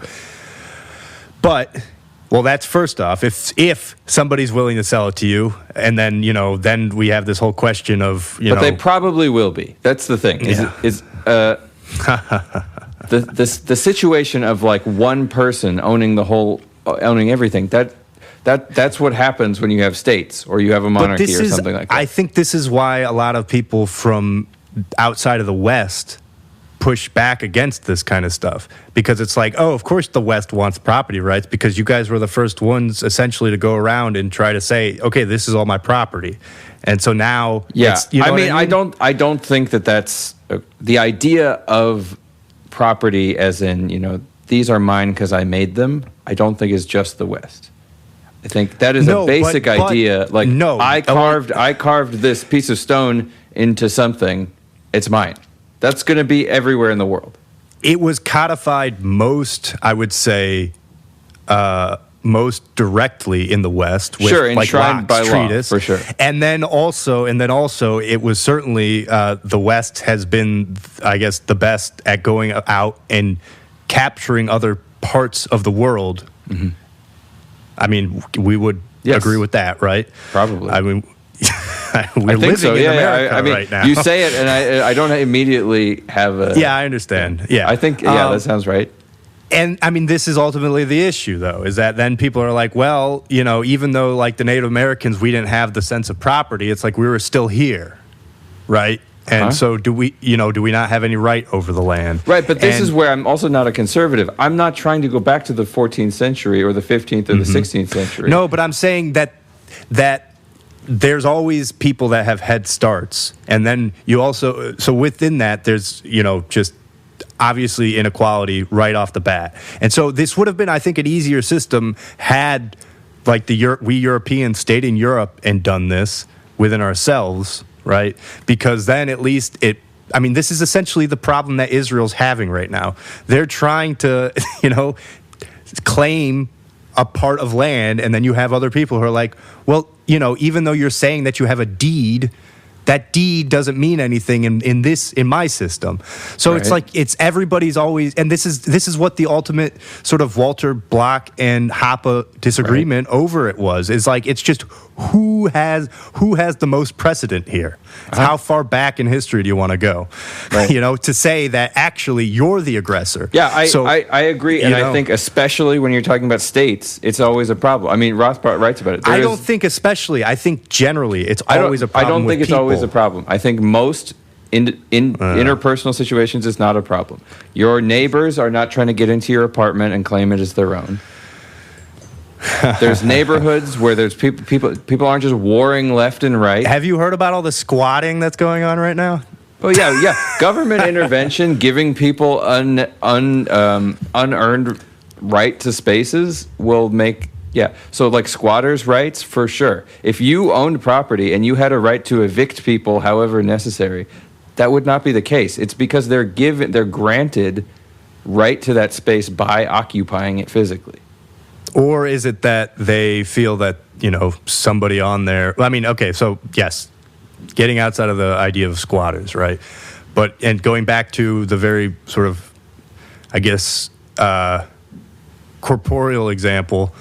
But, well, that's first off. If somebody's willing to sell it to you, and then, then we have this whole question of, But they probably will be. That's the thing. The situation of like one person owning everything, that's what happens when you have states or you have a monarchy or something like that. I think this is why a lot of people from outside of the West push back against this kind of stuff, because it's like, oh, of course the West wants property rights because you guys were the first ones essentially to go around and try to say, okay, this is all my property. And so now, I don't think that's the idea of property as in, these are mine because I made them. I don't think is just the West. I think that is a basic idea. Like, I carved this piece of stone into something. It's mine. That's going to be everywhere in the world. It was codified most directly in the West. With, enshrined by treatise, law, for sure. And then also, it was certainly the West has been, I guess, the best at going out and capturing other parts of the world. Mm-hmm. I mean, we would agree with that, right? Probably. I mean, we're living in America right now. You say it, and I don't immediately have a... Yeah, I understand. Yeah. I think, that sounds right. And, I mean, this is ultimately the issue, though, is that then people are like, well, even though, like, the Native Americans, we didn't have the sense of property, it's like we were still here, right? And so do we not have any right over the land? Right, but this is where I'm also not a conservative. I'm not trying to go back to the 14th century or the 15th or the 16th century. No, but I'm saying that there's always people that have head starts. And then you also, so within that, there's, just obviously inequality right off the bat. And so this would have been, I think, an easier system had like we Europeans stayed in Europe and done this within ourselves, right? Because then at least this is essentially the problem that Israel's having right now. They're trying to, claim a part of land, and then you have other people who are like, well, even though you're saying that you have a deed, that deed doesn't mean anything in my system. So It's like it's everybody's always, and this is what the ultimate sort of Walter Block and Hoppe disagreement over it was. Is like it's just who has the most precedent here. How far back in history do you want to go? Right. To say that actually you're the aggressor. Yeah, I agree, and I think especially when you're talking about states, it's always a problem. I mean, Rothbard writes about it. I don't think especially. I think generally it's always a problem. I don't think it's always a problem. I think most interpersonal situations is not a problem. Your neighbors are not trying to get into your apartment and claim it as their own. There's neighborhoods where there's people aren't just warring left and right. Have you heard about all the squatting that's going on right now? Oh yeah. Government intervention, giving people unearned right to spaces will make. Yeah, so like squatters' rights, for sure. If you owned property and you had a right to evict people however necessary, that would not be the case. It's because they're granted right to that space by occupying it physically. Or is it that they feel that, somebody on there... I mean, okay, so yes, getting outside of the idea of squatters, right? And going back to the very sort of, I guess, corporeal example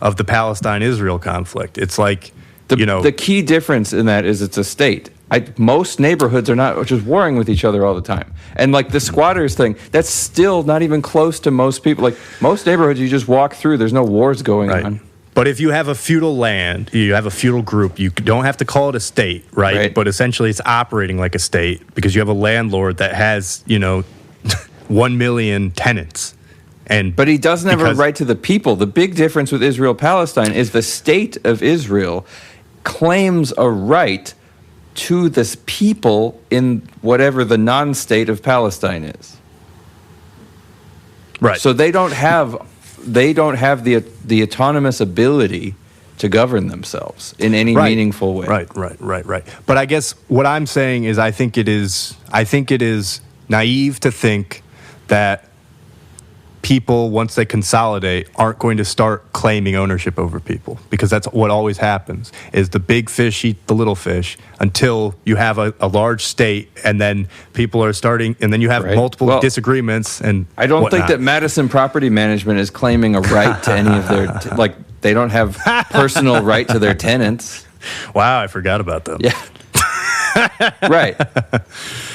of the Palestine-Israel conflict. It's like, the key difference in that is it's a state. Most neighborhoods are not just warring with each other all the time. And like the squatters thing, that's still not even close to most people. Like most neighborhoods, you just walk through, there's no wars going on. But if you have a feudal land, you have a feudal group, you don't have to call it a state, right? But essentially it's operating like a state because you have a landlord that has, 1 million tenants. But he doesn't have a right to the people. The big difference with Israel-Palestine is the state of Israel claims a right to this people in whatever the non-state of Palestine is. Right. So they don't have the autonomous ability to govern themselves in any meaningful way. Right. But I guess what I'm saying is I think it is naive to think that people, once they consolidate, aren't going to start claiming ownership over people, because that's what always happens, is the big fish eat the little fish until you have a large state, and then people are starting, and then you have multiple disagreements. And I don't think that Madison Property Management is claiming a right to any of their, they don't have personal right to their tenants. Wow, I forgot about them. Yeah. Right.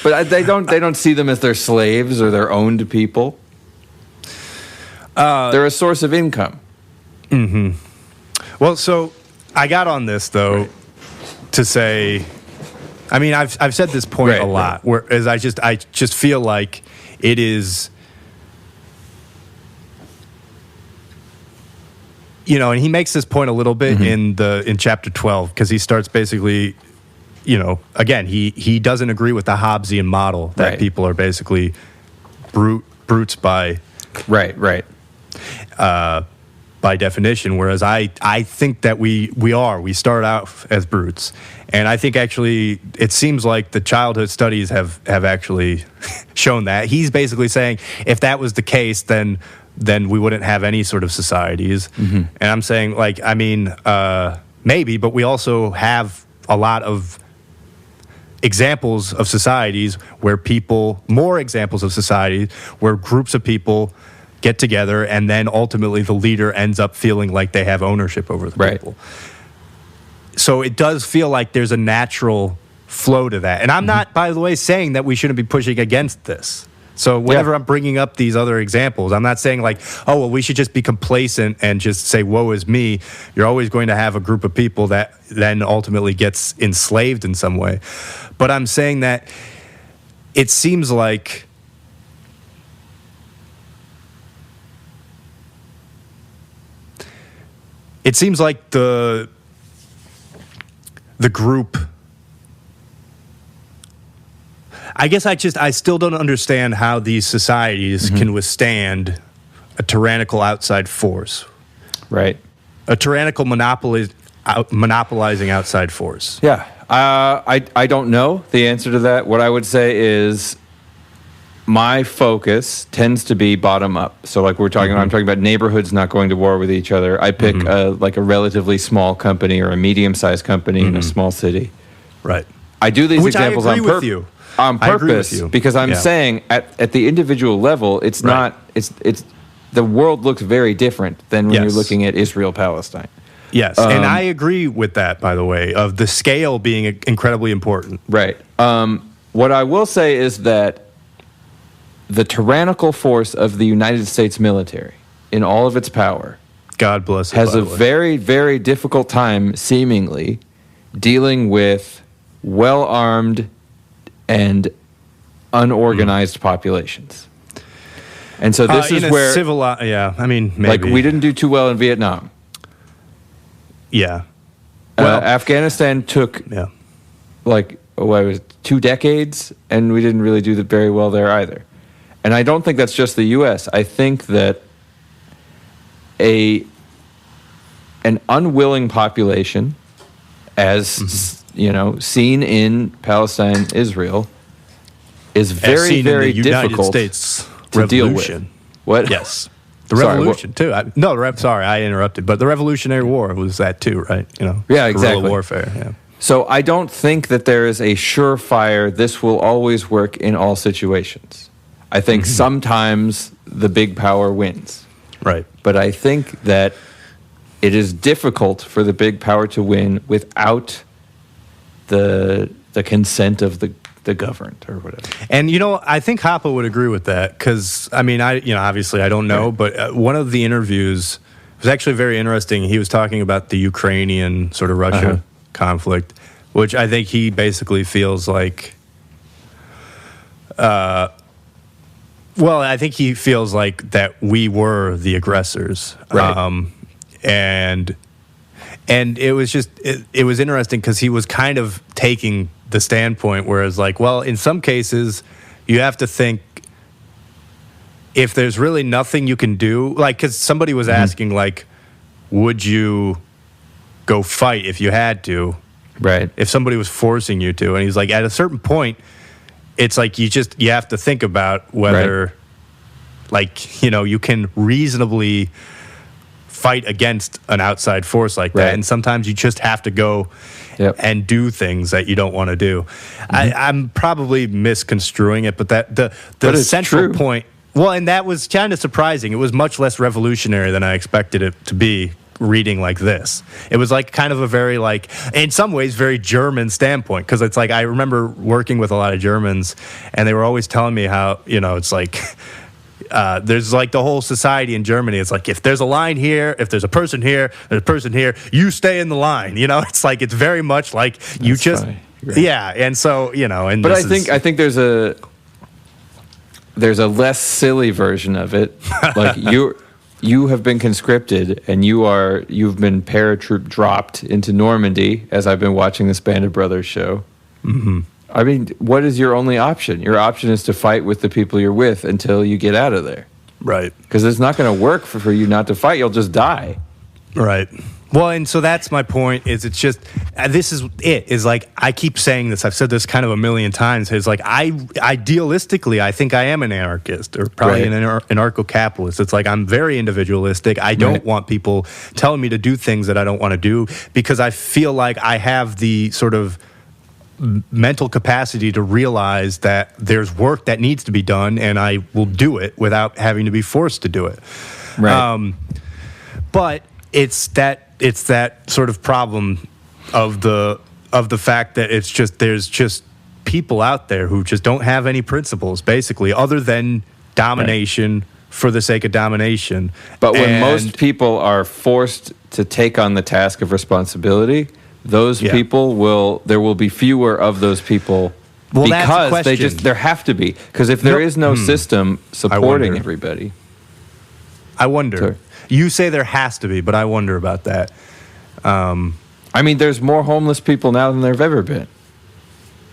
But they don't see them as their slaves or their owned people. They're a source of income. Mm-hmm. Well, so I got on this though to say, I mean, I've said this point a lot, whereas I just feel like it is, and he makes this point a little bit in chapter 12, because he starts basically, again, he doesn't agree with the Hobbesian model that people are basically brutes by by definition, whereas I think that we start out as brutes. And I think actually it seems like the childhood studies have actually shown that. He's basically saying if that was the case, then we wouldn't have any sort of societies. And I'm saying, maybe, but we also have a lot of examples of societies where more examples of societies where groups of people get together, and then ultimately the leader ends up feeling like they have ownership over the people. So it does feel like there's a natural flow to that. And I'm not, by the way, saying that we shouldn't be pushing against this. So whenever I'm bringing up these other examples, I'm not saying we should just be complacent and just say, woe is me. You're always going to have a group of people that then ultimately gets enslaved in some way. But I'm saying that it seems like the group, I guess I still don't understand how these societies can withstand a tyrannical outside force. Right. A tyrannical monopolizing outside force. Yeah. I don't know the answer to that. What I would say is my focus tends to be bottom up. So like we're talking, I'm talking about neighborhoods not going to war with each other. I pick a relatively small company or a medium-sized company in a small city. Right. I do these examples on purpose because I'm saying at the individual level, it's not, it's the world looks very different than when you're looking at Israel-Palestine. Yes, and I agree with that, by the way, of the scale being incredibly important. Right. What I will say is that the tyrannical force of the United States military, in all of its power, God bless it, has a very, very difficult time, seemingly, dealing with well-armed and unorganized populations. And so this is where... maybe. Like, we didn't do too well in Vietnam. Yeah. Well, Afghanistan took, 2 decades, and we didn't really do very well there either. And I don't think that's just the U.S. I think that an unwilling population, as seen in Palestine, Israel, is very, very difficult to deal with. What? Yes. The revolution, too. I interrupted. But the Revolutionary War was that, too, right? Yeah, exactly. Guerrilla warfare, yeah. So I don't think that there is a surefire, this will always work in all situations. I think sometimes the big power wins. Right. But I think that it is difficult for the big power to win without the consent of the governed or whatever. And, I think Hoppe would agree with that because, obviously I don't know, but one of the interviews was actually very interesting. He was talking about the Ukrainian sort of Russia conflict, which I think he basically feels like, I think he feels like that we were the aggressors. Right. And it was just, it was interesting because he was kind of taking the standpoint where it's like, well, in some cases, you have to think if there's really nothing you can do, like, because somebody was asking, like, would you go fight if you had to? Right. If somebody was forcing you to. And he's like, at a certain point, it's like you have to think about whether, you can reasonably fight against an outside force like that. And sometimes you just have to go and do things that you don't want to do. I'm probably misconstruing it, but the central point... Well, and that was kind of surprising. It was much less revolutionary than I expected it to be reading like this. It was like kind of a very, like, in some ways, very German standpoint. Because it's like, I remember working with a lot of Germans, and they were always telling me how, it's like... there's like the whole society in Germany. It's like if there's a line here, if there's a person here, there's a person here, you stay in the line. It's like it's very much like you That's just funny. Yeah. And so and but I think there's a less silly version of it. Like you have been conscripted and you've been paratroop dropped into Normandy as I've been watching this Band of Brothers show. Mm-hmm. I mean, what is your only option? Your option is to fight with the people you're with until you get out of there. Right. Because it's not going to work for you not to fight. You'll just die. Right. Well, and so that's my point, is it's just, this is it, is like, I keep saying this, I've said this kind of a million times, is like, idealistically, I think I am an anarchist, or probably an anarcho-capitalist. It's like, I'm very individualistic. I don't want people telling me to do things that I don't want to do, because I feel like I have the sort of mental capacity to realize that there's work that needs to be done, and I will do it without having to be forced to do it. Right. But it's that sort of problem of the fact that there's just people out there who just don't have any principles, basically, other than domination for the sake of domination. But when most people are forced to take on the task of responsibility, those people there will be fewer of those people because there have to be. Because if there is no system supporting everybody. I wonder. Sorry. You say there has to be, but I wonder about that. I mean, there's more homeless people now than there have ever been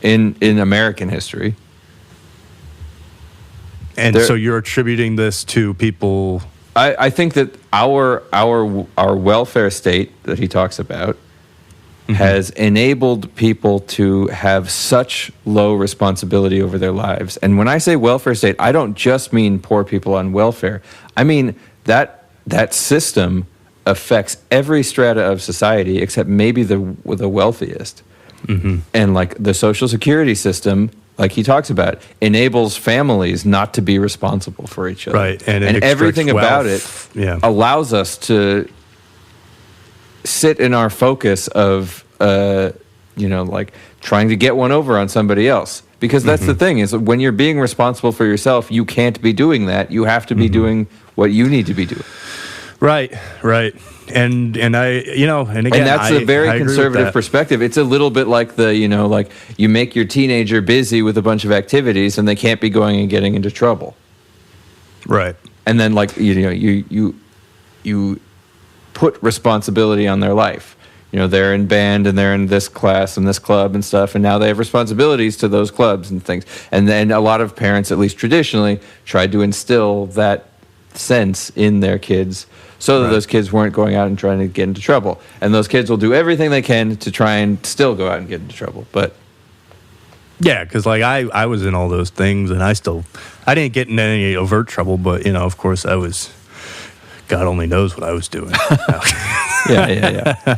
in American history. And so you're attributing this to people. I think that our welfare state that he talks about has enabled people to have such low responsibility over their lives. And when I say welfare state, I don't just mean poor people on welfare. I mean that system affects every strata of society except maybe the wealthiest. And like the Social Security system, like he talks about, enables families not to be responsible for each other. Right. And everything about it allows us to sit in our focus of, like trying to get one over on somebody else. Because that's the thing, is when you're being responsible for yourself, you can't be doing that. You have to be doing what you need to be doing. Right. And I, and again, and that's a very conservative perspective. It's a little bit like like you make your teenager busy with a bunch of activities and they can't be going and getting into trouble. Right. And then you put responsibility on their life. They're in band and they're in this class and this club and stuff, and now they have responsibilities to those clubs and things. And then a lot of parents, at least traditionally, tried to instill that sense in their kids so that those kids weren't going out and trying to get into trouble. And those kids will do everything they can to try and still go out and get into trouble. But yeah, because I was in all those things, and I didn't get in any overt trouble, but of course I was. God only knows what I was doing. Yeah.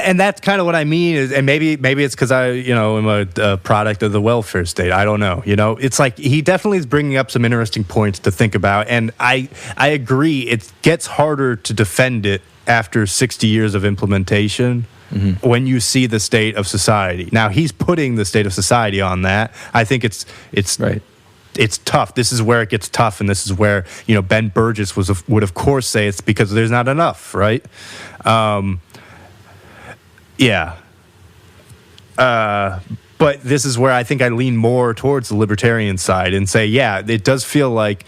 And that's kind of what I mean. And maybe it's because I, am a product of the welfare state. I don't know. It's like he definitely is bringing up some interesting points to think about. And I agree. It gets harder to defend it after 60 years of implementation when you see the state of society. Now, he's putting the state of society on that. I think it's right. It's tough. This is where it gets tough, and this is where Ben Burgess would of course say it's because there's not enough, right? But this is where I think I lean more towards the libertarian side and say, it does feel like,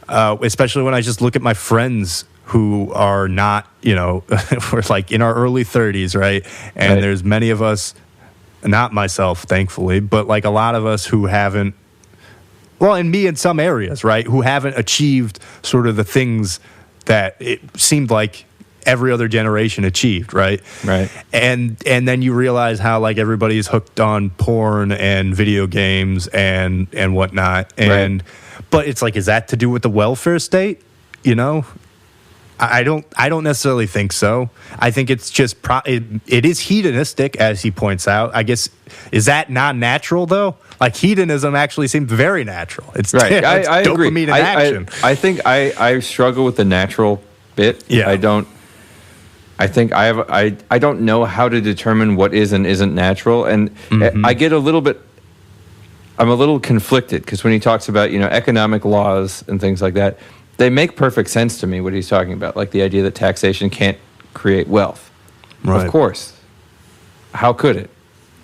especially when I just look at my friends who are not, we're like in our early 30s, right? And there's many of us, not myself, thankfully, but like a lot of us who haven't. Well, and me in some areas, right, who haven't achieved sort of the things that it seemed like every other generation achieved, right? Right. And then you realize how like everybody's hooked on porn and video games and whatnot. And but it's like, is that to do with the welfare state? I don't necessarily think so. I think it's just it is hedonistic, as he points out. I guess, is that not natural though? Like hedonism actually seems very natural. It's right. It's I agree. Dopamine in action. I think I struggle with the natural bit. Yeah. I don't know how to determine what is and isn't natural, and I get I'm a little conflicted because when he talks about economic laws and things like that, they make perfect sense to me, what he's talking about, like the idea that taxation can't create wealth. Right. Of course. How could it?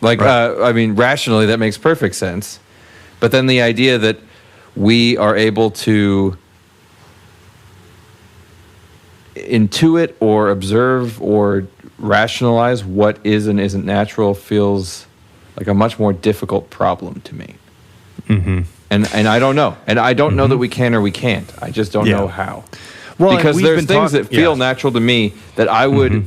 Rationally, that makes perfect sense. But then the idea that we are able to intuit or observe or rationalize what is and isn't natural feels like a much more difficult problem to me. And I don't know. And I don't know that we can or we can't. I just don't know how. Well, because there's things that feel natural to me that I would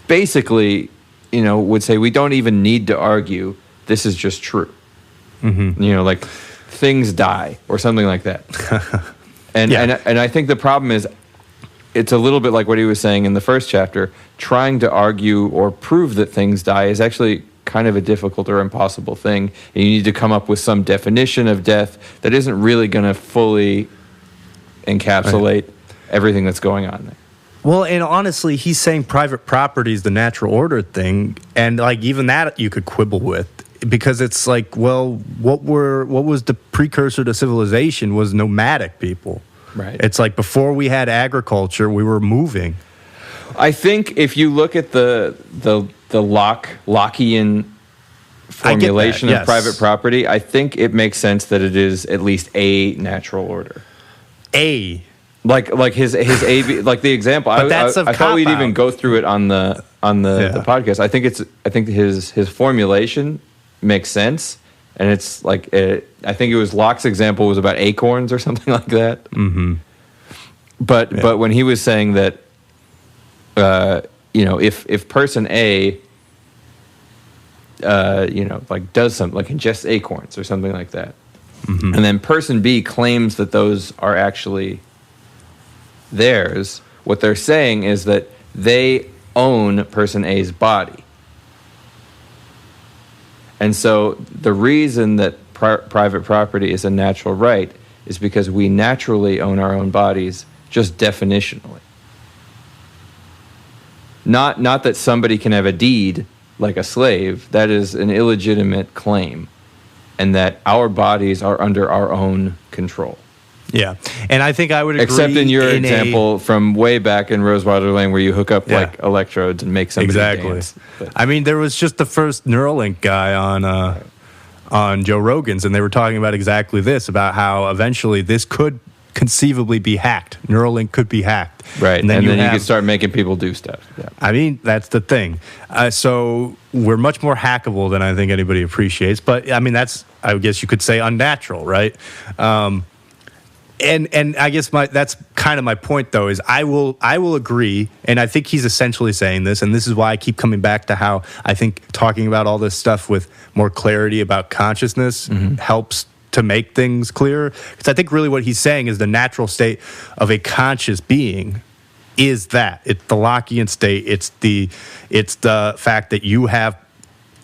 basically, would say we don't even need to argue. This is just true. Like things die or something like that. And I think the problem is it's a little bit like what he was saying in the first chapter. Trying to argue or prove that things die is actually kind of a difficult or impossible thing. And you need to come up with some definition of death that isn't really going to fully encapsulate everything that's going on there. Well, and honestly, he's saying private property is the natural order thing, and like even that you could quibble with, because it's like, well, what was the precursor to civilization was nomadic people. Right. It's like before we had agriculture, we were moving. I think if you look at the Lockean formulation of private property, I think it makes sense that it is at least a natural order. Like his AB, like the example. But I thought we'd even go through it on the podcast. I think his formulation makes sense, And it's like, I think it was Locke's example was about acorns or something like that. Mm-hmm. But when he was saying that, if person A, like does something, like ingests acorns or something like that, mm-hmm. and then person B claims that those are actually theirs, what they're saying is that they own person A's body. And so the reason that private property is a natural right is because we naturally own our own bodies, just definitionally. Not that somebody can have a deed like a slave. That is an illegitimate claim. And that our bodies are under our own control. Yeah, and I think I would agree. Except in your example from way back in Rosewater Lane, where you hook up like electrodes and make somebody dance. But, I mean, there was just the first Neuralink guy on Joe Rogan's, and they were talking about exactly this, about how eventually this could conceivably be hacked. Neuralink could be hacked, right? And then you could start making people do stuff. Yeah. I mean, that's the thing. So we're much more hackable than I think anybody appreciates. But I mean, that's, I guess you could say, unnatural, right? And I guess that's kind of my point, though, is I will agree, and I think he's essentially saying this, and this is why I keep coming back to how I think talking about all this stuff with more clarity about consciousness helps to make things clearer. Because I think really what he's saying is the natural state of a conscious being is that. It's the Lockean state. It's the fact that you have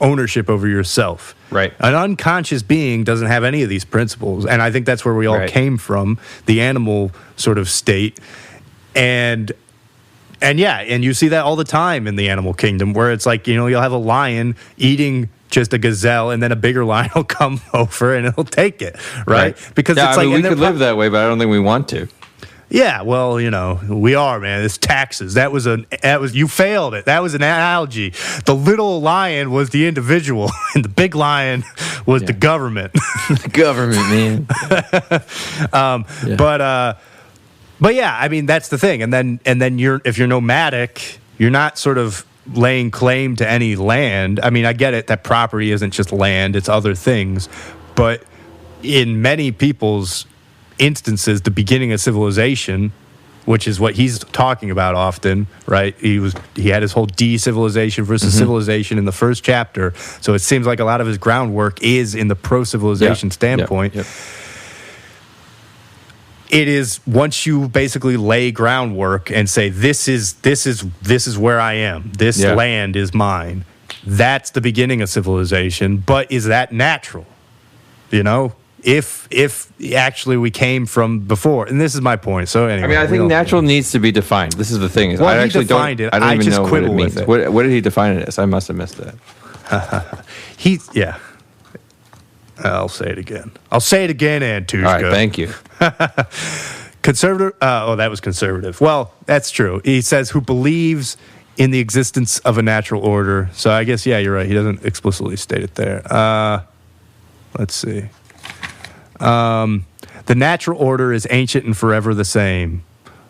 ownership over yourself. Right. An unconscious being doesn't have any of these principles, and I think that's where we all came from, the animal sort of state. And you see that all the time in the animal kingdom, where it's like, you'll have a lion eating just a gazelle, and then a bigger lion will come over and it'll take it, right? Because it's like, we could live that way, but I don't think we want to. Yeah, well, we are, man. It's taxes. That was you failed it. That was an analogy. The little lion was the individual, and the big lion was the government. The government, man. But yeah, I mean, that's the thing. And then if you're nomadic, you're not sort of laying claim to any land. I mean, I get it that property isn't just land; it's other things. But in many people's instances, the beginning of civilization, which is what he's talking about often, right? He had his whole de-civilization versus civilization in the first chapter. So it seems like a lot of his groundwork is in the pro-civilization standpoint. Yep. It is once you basically lay groundwork and say this is where I am. This land is mine. That's the beginning of civilization. But is that natural? If actually we came from before, and this is my point. So anyway, I mean, I think natural needs to be defined. This is the thing. Well, I actually defined it. I don't even just know what it means. It. What did he define it as? I must have missed that. I'll say it again. Antushka. All right, thank you. Conservative. That was conservative. Well, that's true. He says who believes in the existence of a natural order. So I guess you're right. He doesn't explicitly state it there. Let's see. The natural order is ancient and forever the same.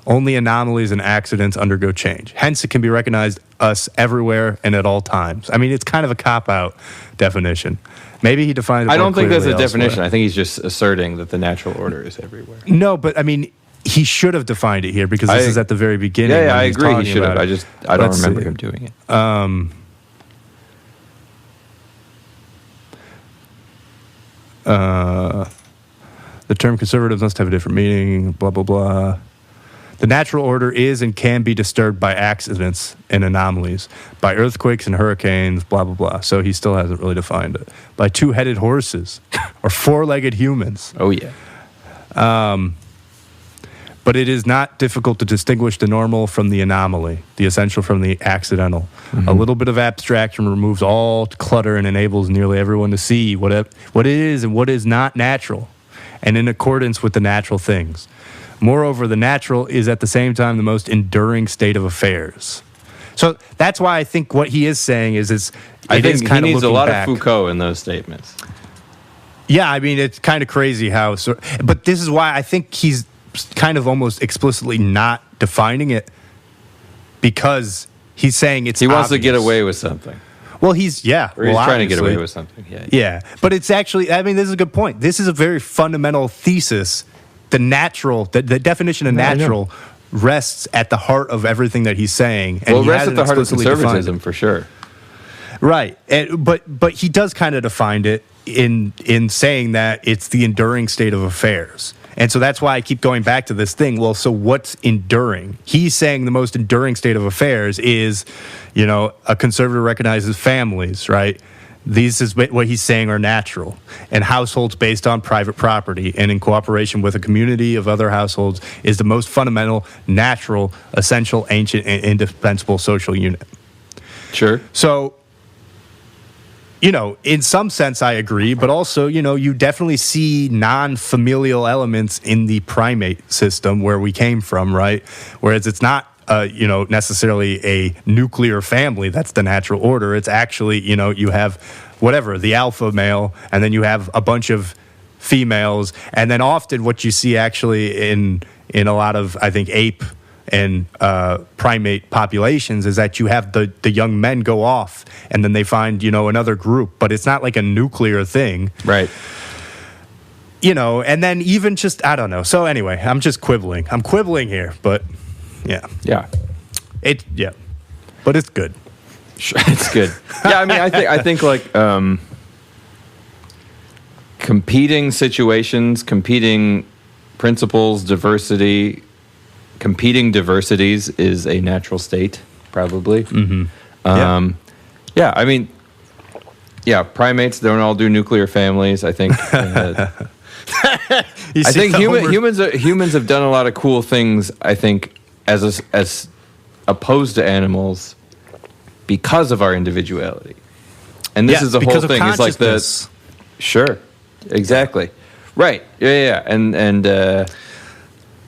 Only anomalies and accidents undergo change. Hence, it can be recognized us everywhere and at all times. I mean, it's kind of a cop-out definition. Maybe he defines it I don't think that's a definition. Elsewhere. I think he's just asserting that the natural order is everywhere. No, but I mean, he should have defined it here because this is at the very beginning. Yeah, I agree. He should have. I don't remember him doing it. The term conservative must have a different meaning, blah, blah, blah. The natural order is and can be disturbed by accidents and anomalies, by earthquakes and hurricanes, blah, blah, blah. So he still hasn't really defined it. By two-headed horses or four-legged humans. Oh, yeah. But it is not difficult to distinguish the normal from the anomaly, the essential from the accidental. A little bit of abstraction removes all clutter and enables nearly everyone to see what it is and what is not natural, and in accordance with the natural things. Moreover, the natural is at the same time the most enduring state of affairs. So that's why I think what he is saying is I think he needs a lot back. of Foucault in those statements. Yeah, I mean, it's kind of crazy how... but this is why I think he's kind of almost explicitly not defining it, because he's saying it's He wants obvious. to get away with something. Well, he's trying to get away with something. Yeah, but it's actually, I mean, this is a good point. This is a very fundamental thesis. The definition of natural rests at the heart of everything that he's saying. And it rests at the heart of conservatism, for sure. Right, but he does kind of define it in saying that it's the enduring state of affairs. And so that's why I keep going back to this thing. Well, so what's enduring? He's saying the most enduring state of affairs is, a conservative recognizes families, right? These is what he's saying are natural. And households based on private property and in cooperation with a community of other households is the most fundamental, natural, essential, ancient, and indispensable social unit. Sure. So, in some sense, I agree, but also, you definitely see non-familial elements in the primate system where we came from, right? Whereas it's not, necessarily a nuclear family that's the natural order. It's actually, you have the alpha male, and then you have a bunch of females, and then often what you see actually in a lot of, I think, ape and primate populations is that you have the young men go off and then they find another group, but it's not like a nuclear thing, right? And then even just, I don't know. So anyway, I'm just quibbling here, but yeah but it's good. Sure, it's good. Yeah, I mean, I think like competing situations, competing principles, competing diversities is a natural state, probably. Mm-hmm. I mean, primates don't all do nuclear families. I think. Humans have done a lot of cool things. I think as opposed to animals because of our individuality, and this is the whole thing. It's like this. Sure, exactly, right. Yeah, and.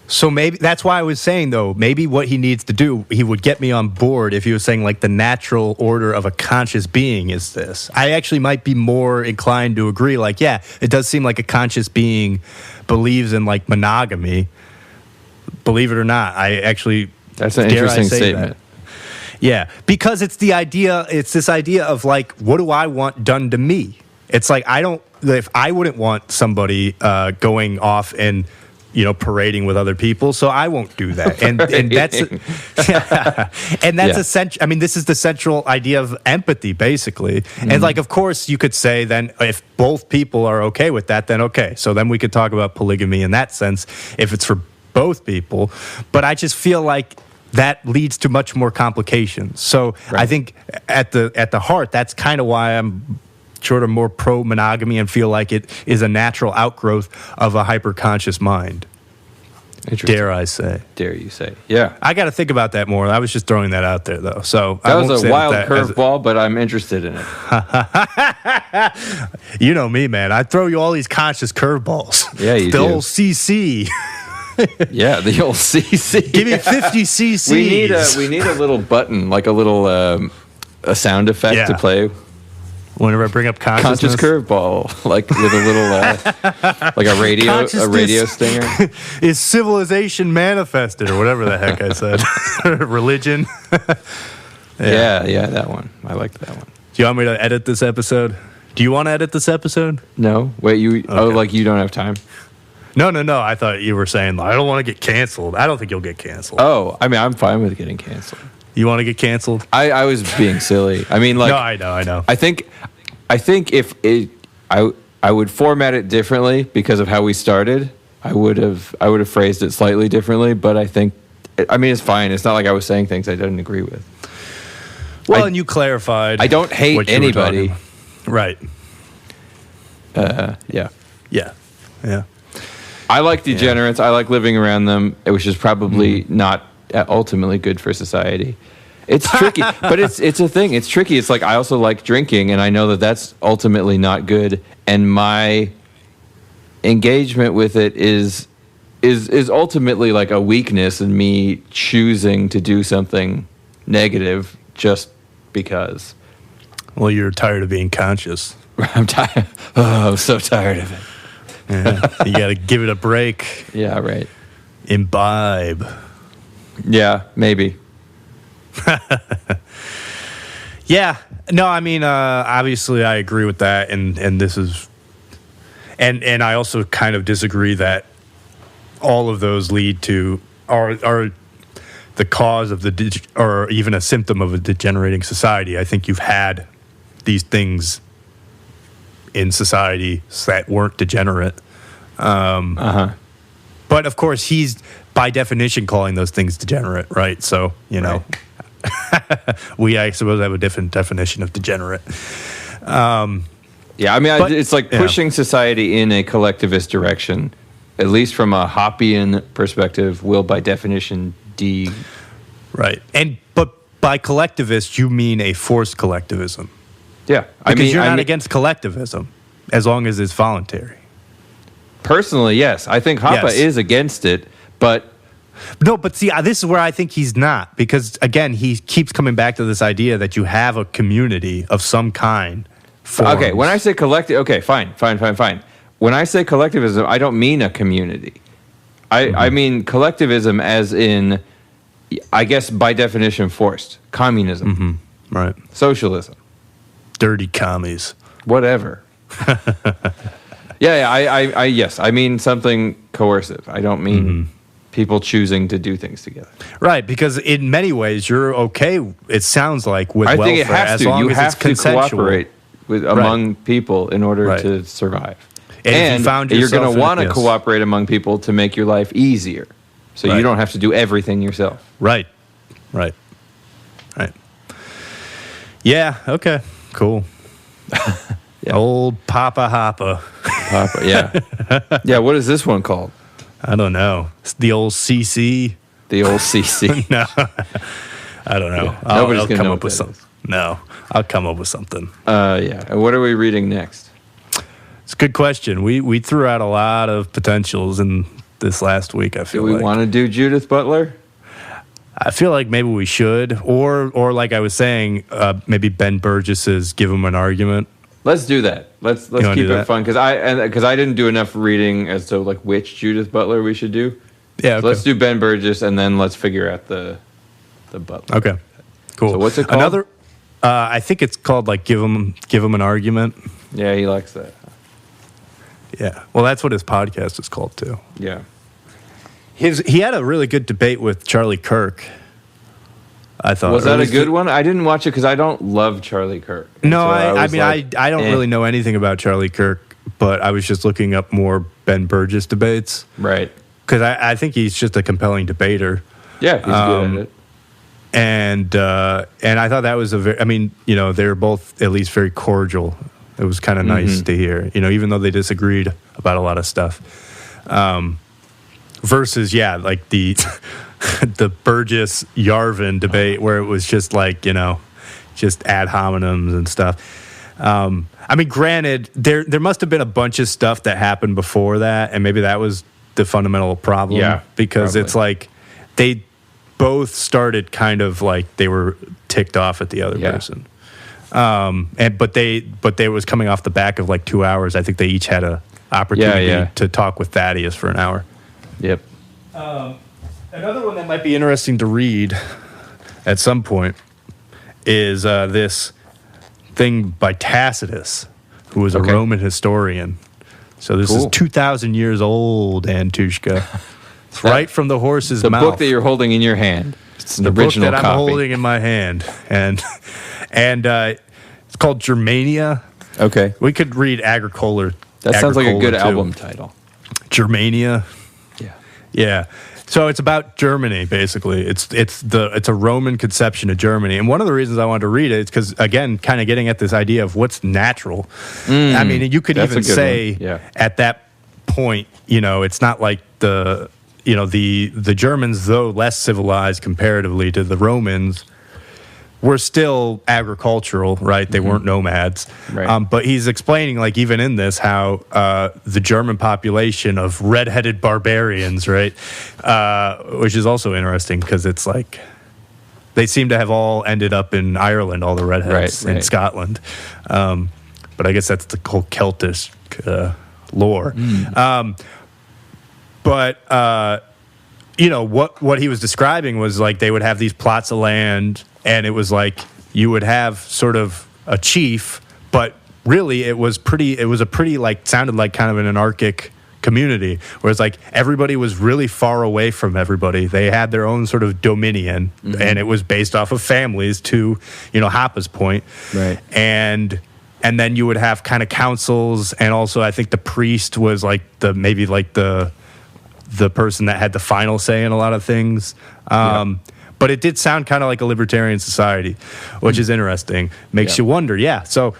So maybe that's why I was saying, though, maybe what he needs to do, he would get me on board if he was saying, like, the natural order of a conscious being is this. I actually might be more inclined to agree. Like, yeah, it does seem like a conscious being believes in, like, monogamy. Believe it or not, that's an interesting statement. That. Yeah, because it's this idea of, like, what do I want done to me? It's like, if I wouldn't want somebody going off and parading with other people, so I won't do that. And that's essential. I mean, this is the central idea of empathy, basically. Mm-hmm. And like, of course, you could say then if both people are okay with that, then okay. So then we could talk about polygamy in that sense if it's for both people. But I just feel like that leads to much more complications. So right. I think at the heart, that's kind of why I'm sort of more pro-monogamy and feel like it is a natural outgrowth of a hyper-conscious mind. Dare I say. Dare you say. Yeah. I got to think about that more. I was just throwing that out there, though. So that was a wild curveball, but I'm interested in it. You know me, man. I throw you all these conscious curveballs. Yeah, you do. The old CC. Yeah, the old CC. Give me 50 CCs. We need a little button, like a little a sound effect to play. Whenever I bring up consciousness. Conscious curveball, like with a little, like a radio stinger. Is civilization manifested, or whatever the heck I said? Religion. Yeah, that one. I liked that one. Do you want me to edit this episode? Do you want to edit this episode? No. Wait, you? Okay. Oh, like you don't have time? No. I thought you were saying I don't want to get canceled. I don't think you'll get canceled. Oh, I mean, I'm fine with getting canceled. You want to get canceled? I was being silly. I mean, like, no, I know. I think if I would format it differently because of how we started. I would have phrased it slightly differently, but I think it's fine. It's not like I was saying things I didn't agree with. Well, and you clarified. I don't hate anybody. Right. Yeah. I like degenerates. I like living around them, which is probably not ultimately good for society. It's tricky, but it's a thing. It's tricky. It's like I also like drinking, and I know that that's ultimately not good. And my engagement with it is ultimately like a weakness in me choosing to do something negative just because. Well, you're tired of being conscious. I'm tired. Oh, I'm so tired of it. Yeah, you got to give it a break. Yeah, right. Imbibe. Yeah, maybe. Yeah. No, I mean, obviously I agree with that, and this is, and I also kind of disagree that all of those lead to are the cause of or even a symptom of a degenerating society. I think you've had these things in society that weren't degenerate. But of course, he's by definition calling those things degenerate, right? So, you know, we, I suppose, have a different definition of degenerate. Yeah, I mean, it's like pushing society in a collectivist direction, at least from a Hoppian perspective, will by definition Right. But by collectivist, you mean a forced collectivism. Yeah. Because you're not against collectivism, as long as it's voluntary. Personally, yes. I think Hoppe is against it, but... No, but see, this is where I think he's not. Because, again, he keeps coming back to this idea that you have a community of some kind. Okay, when I say collective... Okay, fine. When I say collectivism, I don't mean a community. I mean collectivism as in, I guess by definition, forced. Communism. Right. Socialism. Dirty commies. Whatever. Yes, I mean something coercive. I don't mean people choosing to do things together. Right, because in many ways you're okay, it sounds like, with welfare. I think it has to. You have to cooperate among people in order to survive. And you're going to want to cooperate among people to make your life easier. So you don't have to do everything yourself. Right. Yeah, okay, cool. Old Papa Hoppe. Yeah, what is this one called? I don't know. It's the old CC. The old CC. No, I don't know. Yeah, nobody's going to come up with something. No, I'll come up with something. And what are we reading next? It's a good question. We threw out a lot of potentials in this last week, I feel like. Do we want to do Judith Butler? I feel like maybe we should. Or like I was saying, maybe Ben Burgess's Give Him an Argument. Let's do that. Let's keep it fun, because I didn't do enough reading as to like which Judith Butler we should do. Yeah, okay. So let's do Ben Burgess, and then let's figure out the Butler. Okay, cool. So what's it called? Another, I think it's called like Give Him an Argument. Yeah, he likes that. Yeah, well, that's what his podcast is called too. Yeah, he had a really good debate with Charlie Kirk. I thought. Was that a good one? I didn't watch it because I don't love Charlie Kirk. No, so I don't really know anything about Charlie Kirk, but I was just looking up more Ben Burgess debates. Right. Because I think he's just a compelling debater. Yeah, he's good at it. And I thought that was they were both at least very cordial. It was kind of nice to hear, even though they disagreed about a lot of stuff. Versus, like the the Burgess Yarvin debate, where it was just like, just ad hominems and stuff. Granted, there must have been a bunch of stuff that happened before that, and maybe that was the fundamental problem. Yeah, because probably. It's like they both started kind of like they were ticked off at the other person. But they was coming off the back of like 2 hours. I think they each had a opportunity to talk with Thaddeus for an hour. Yep. Another one that might be interesting to read at some point is this thing by Tacitus, who was a Roman historian. So this is 2,000 years old, Antushka. It's right from the horse's mouth. The book that you're holding in your hand. It's an original book that copy. I'm holding in my hand. And it's called Germania. Okay. We could read Agricola. That sounds like a good album title. Germania. Yeah. Yeah. So it's about Germany, basically. It's a Roman conception of Germany, and one of the reasons I wanted to read it is because, again, kind of getting at this idea of what's natural. I mean, you could even say at that point, it's not like the Germans, though less civilized comparatively to the Romans, were still agricultural, right? They weren't nomads. Right. But he's explaining, like, even in this, how the German population of red-headed barbarians, right? Which is also interesting because it's like they seem to have all ended up in Ireland, all the redheads in Scotland. But I guess that's the whole Celtic lore. What he was describing was like they would have these plots of land, and it was like, you would have sort of a chief, but really it was a pretty like sounded like kind of an anarchic community, whereas like everybody was really far away from everybody. They had their own sort of dominion, and it was based off of families, to Hoppe's point, right? And then you would have kind of councils, and also I think the priest was like the person that had the final say in a lot of things. But it did sound kind of like a libertarian society, which is interesting. Makes you wonder. Yeah, so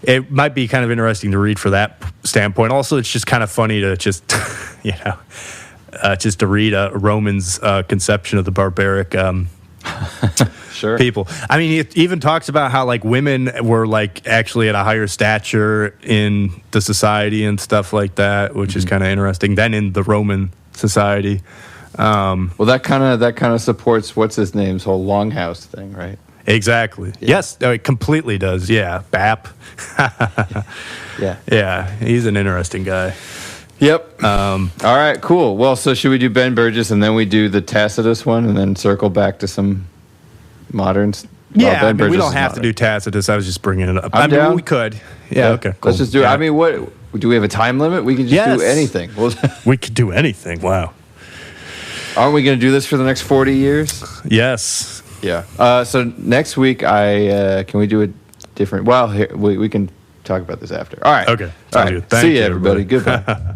it might be kind of interesting to read for that standpoint. Also, it's just kind of funny to just, just to read a Roman's conception of the barbaric people. I mean, it even talks about how like women were like actually at a higher stature in the society and stuff like that, which is kind of interesting than in the Roman society. Well, that kind of supports what's his name's whole longhouse thing, right? Exactly. Yeah. Yes, it completely does. Yeah, Bap. Yeah, he's an interesting guy. Yep. All right, cool. Well, so should we do Ben Burgess and then we do the Tacitus one and then circle back to some moderns? Yeah, I mean, we don't have to do Tacitus. I was just bringing it up. I'm down. We could. Yeah, okay, cool. Let's just do it. I mean, what do we have a time limit? We can just do anything. We could do anything. Wow. Aren't we going to do this for the next 40 years? Yes. Yeah. So next week, can we do a different? Well, here, we can talk about this after. All right. Okay. All right. See you, everybody. Goodbye.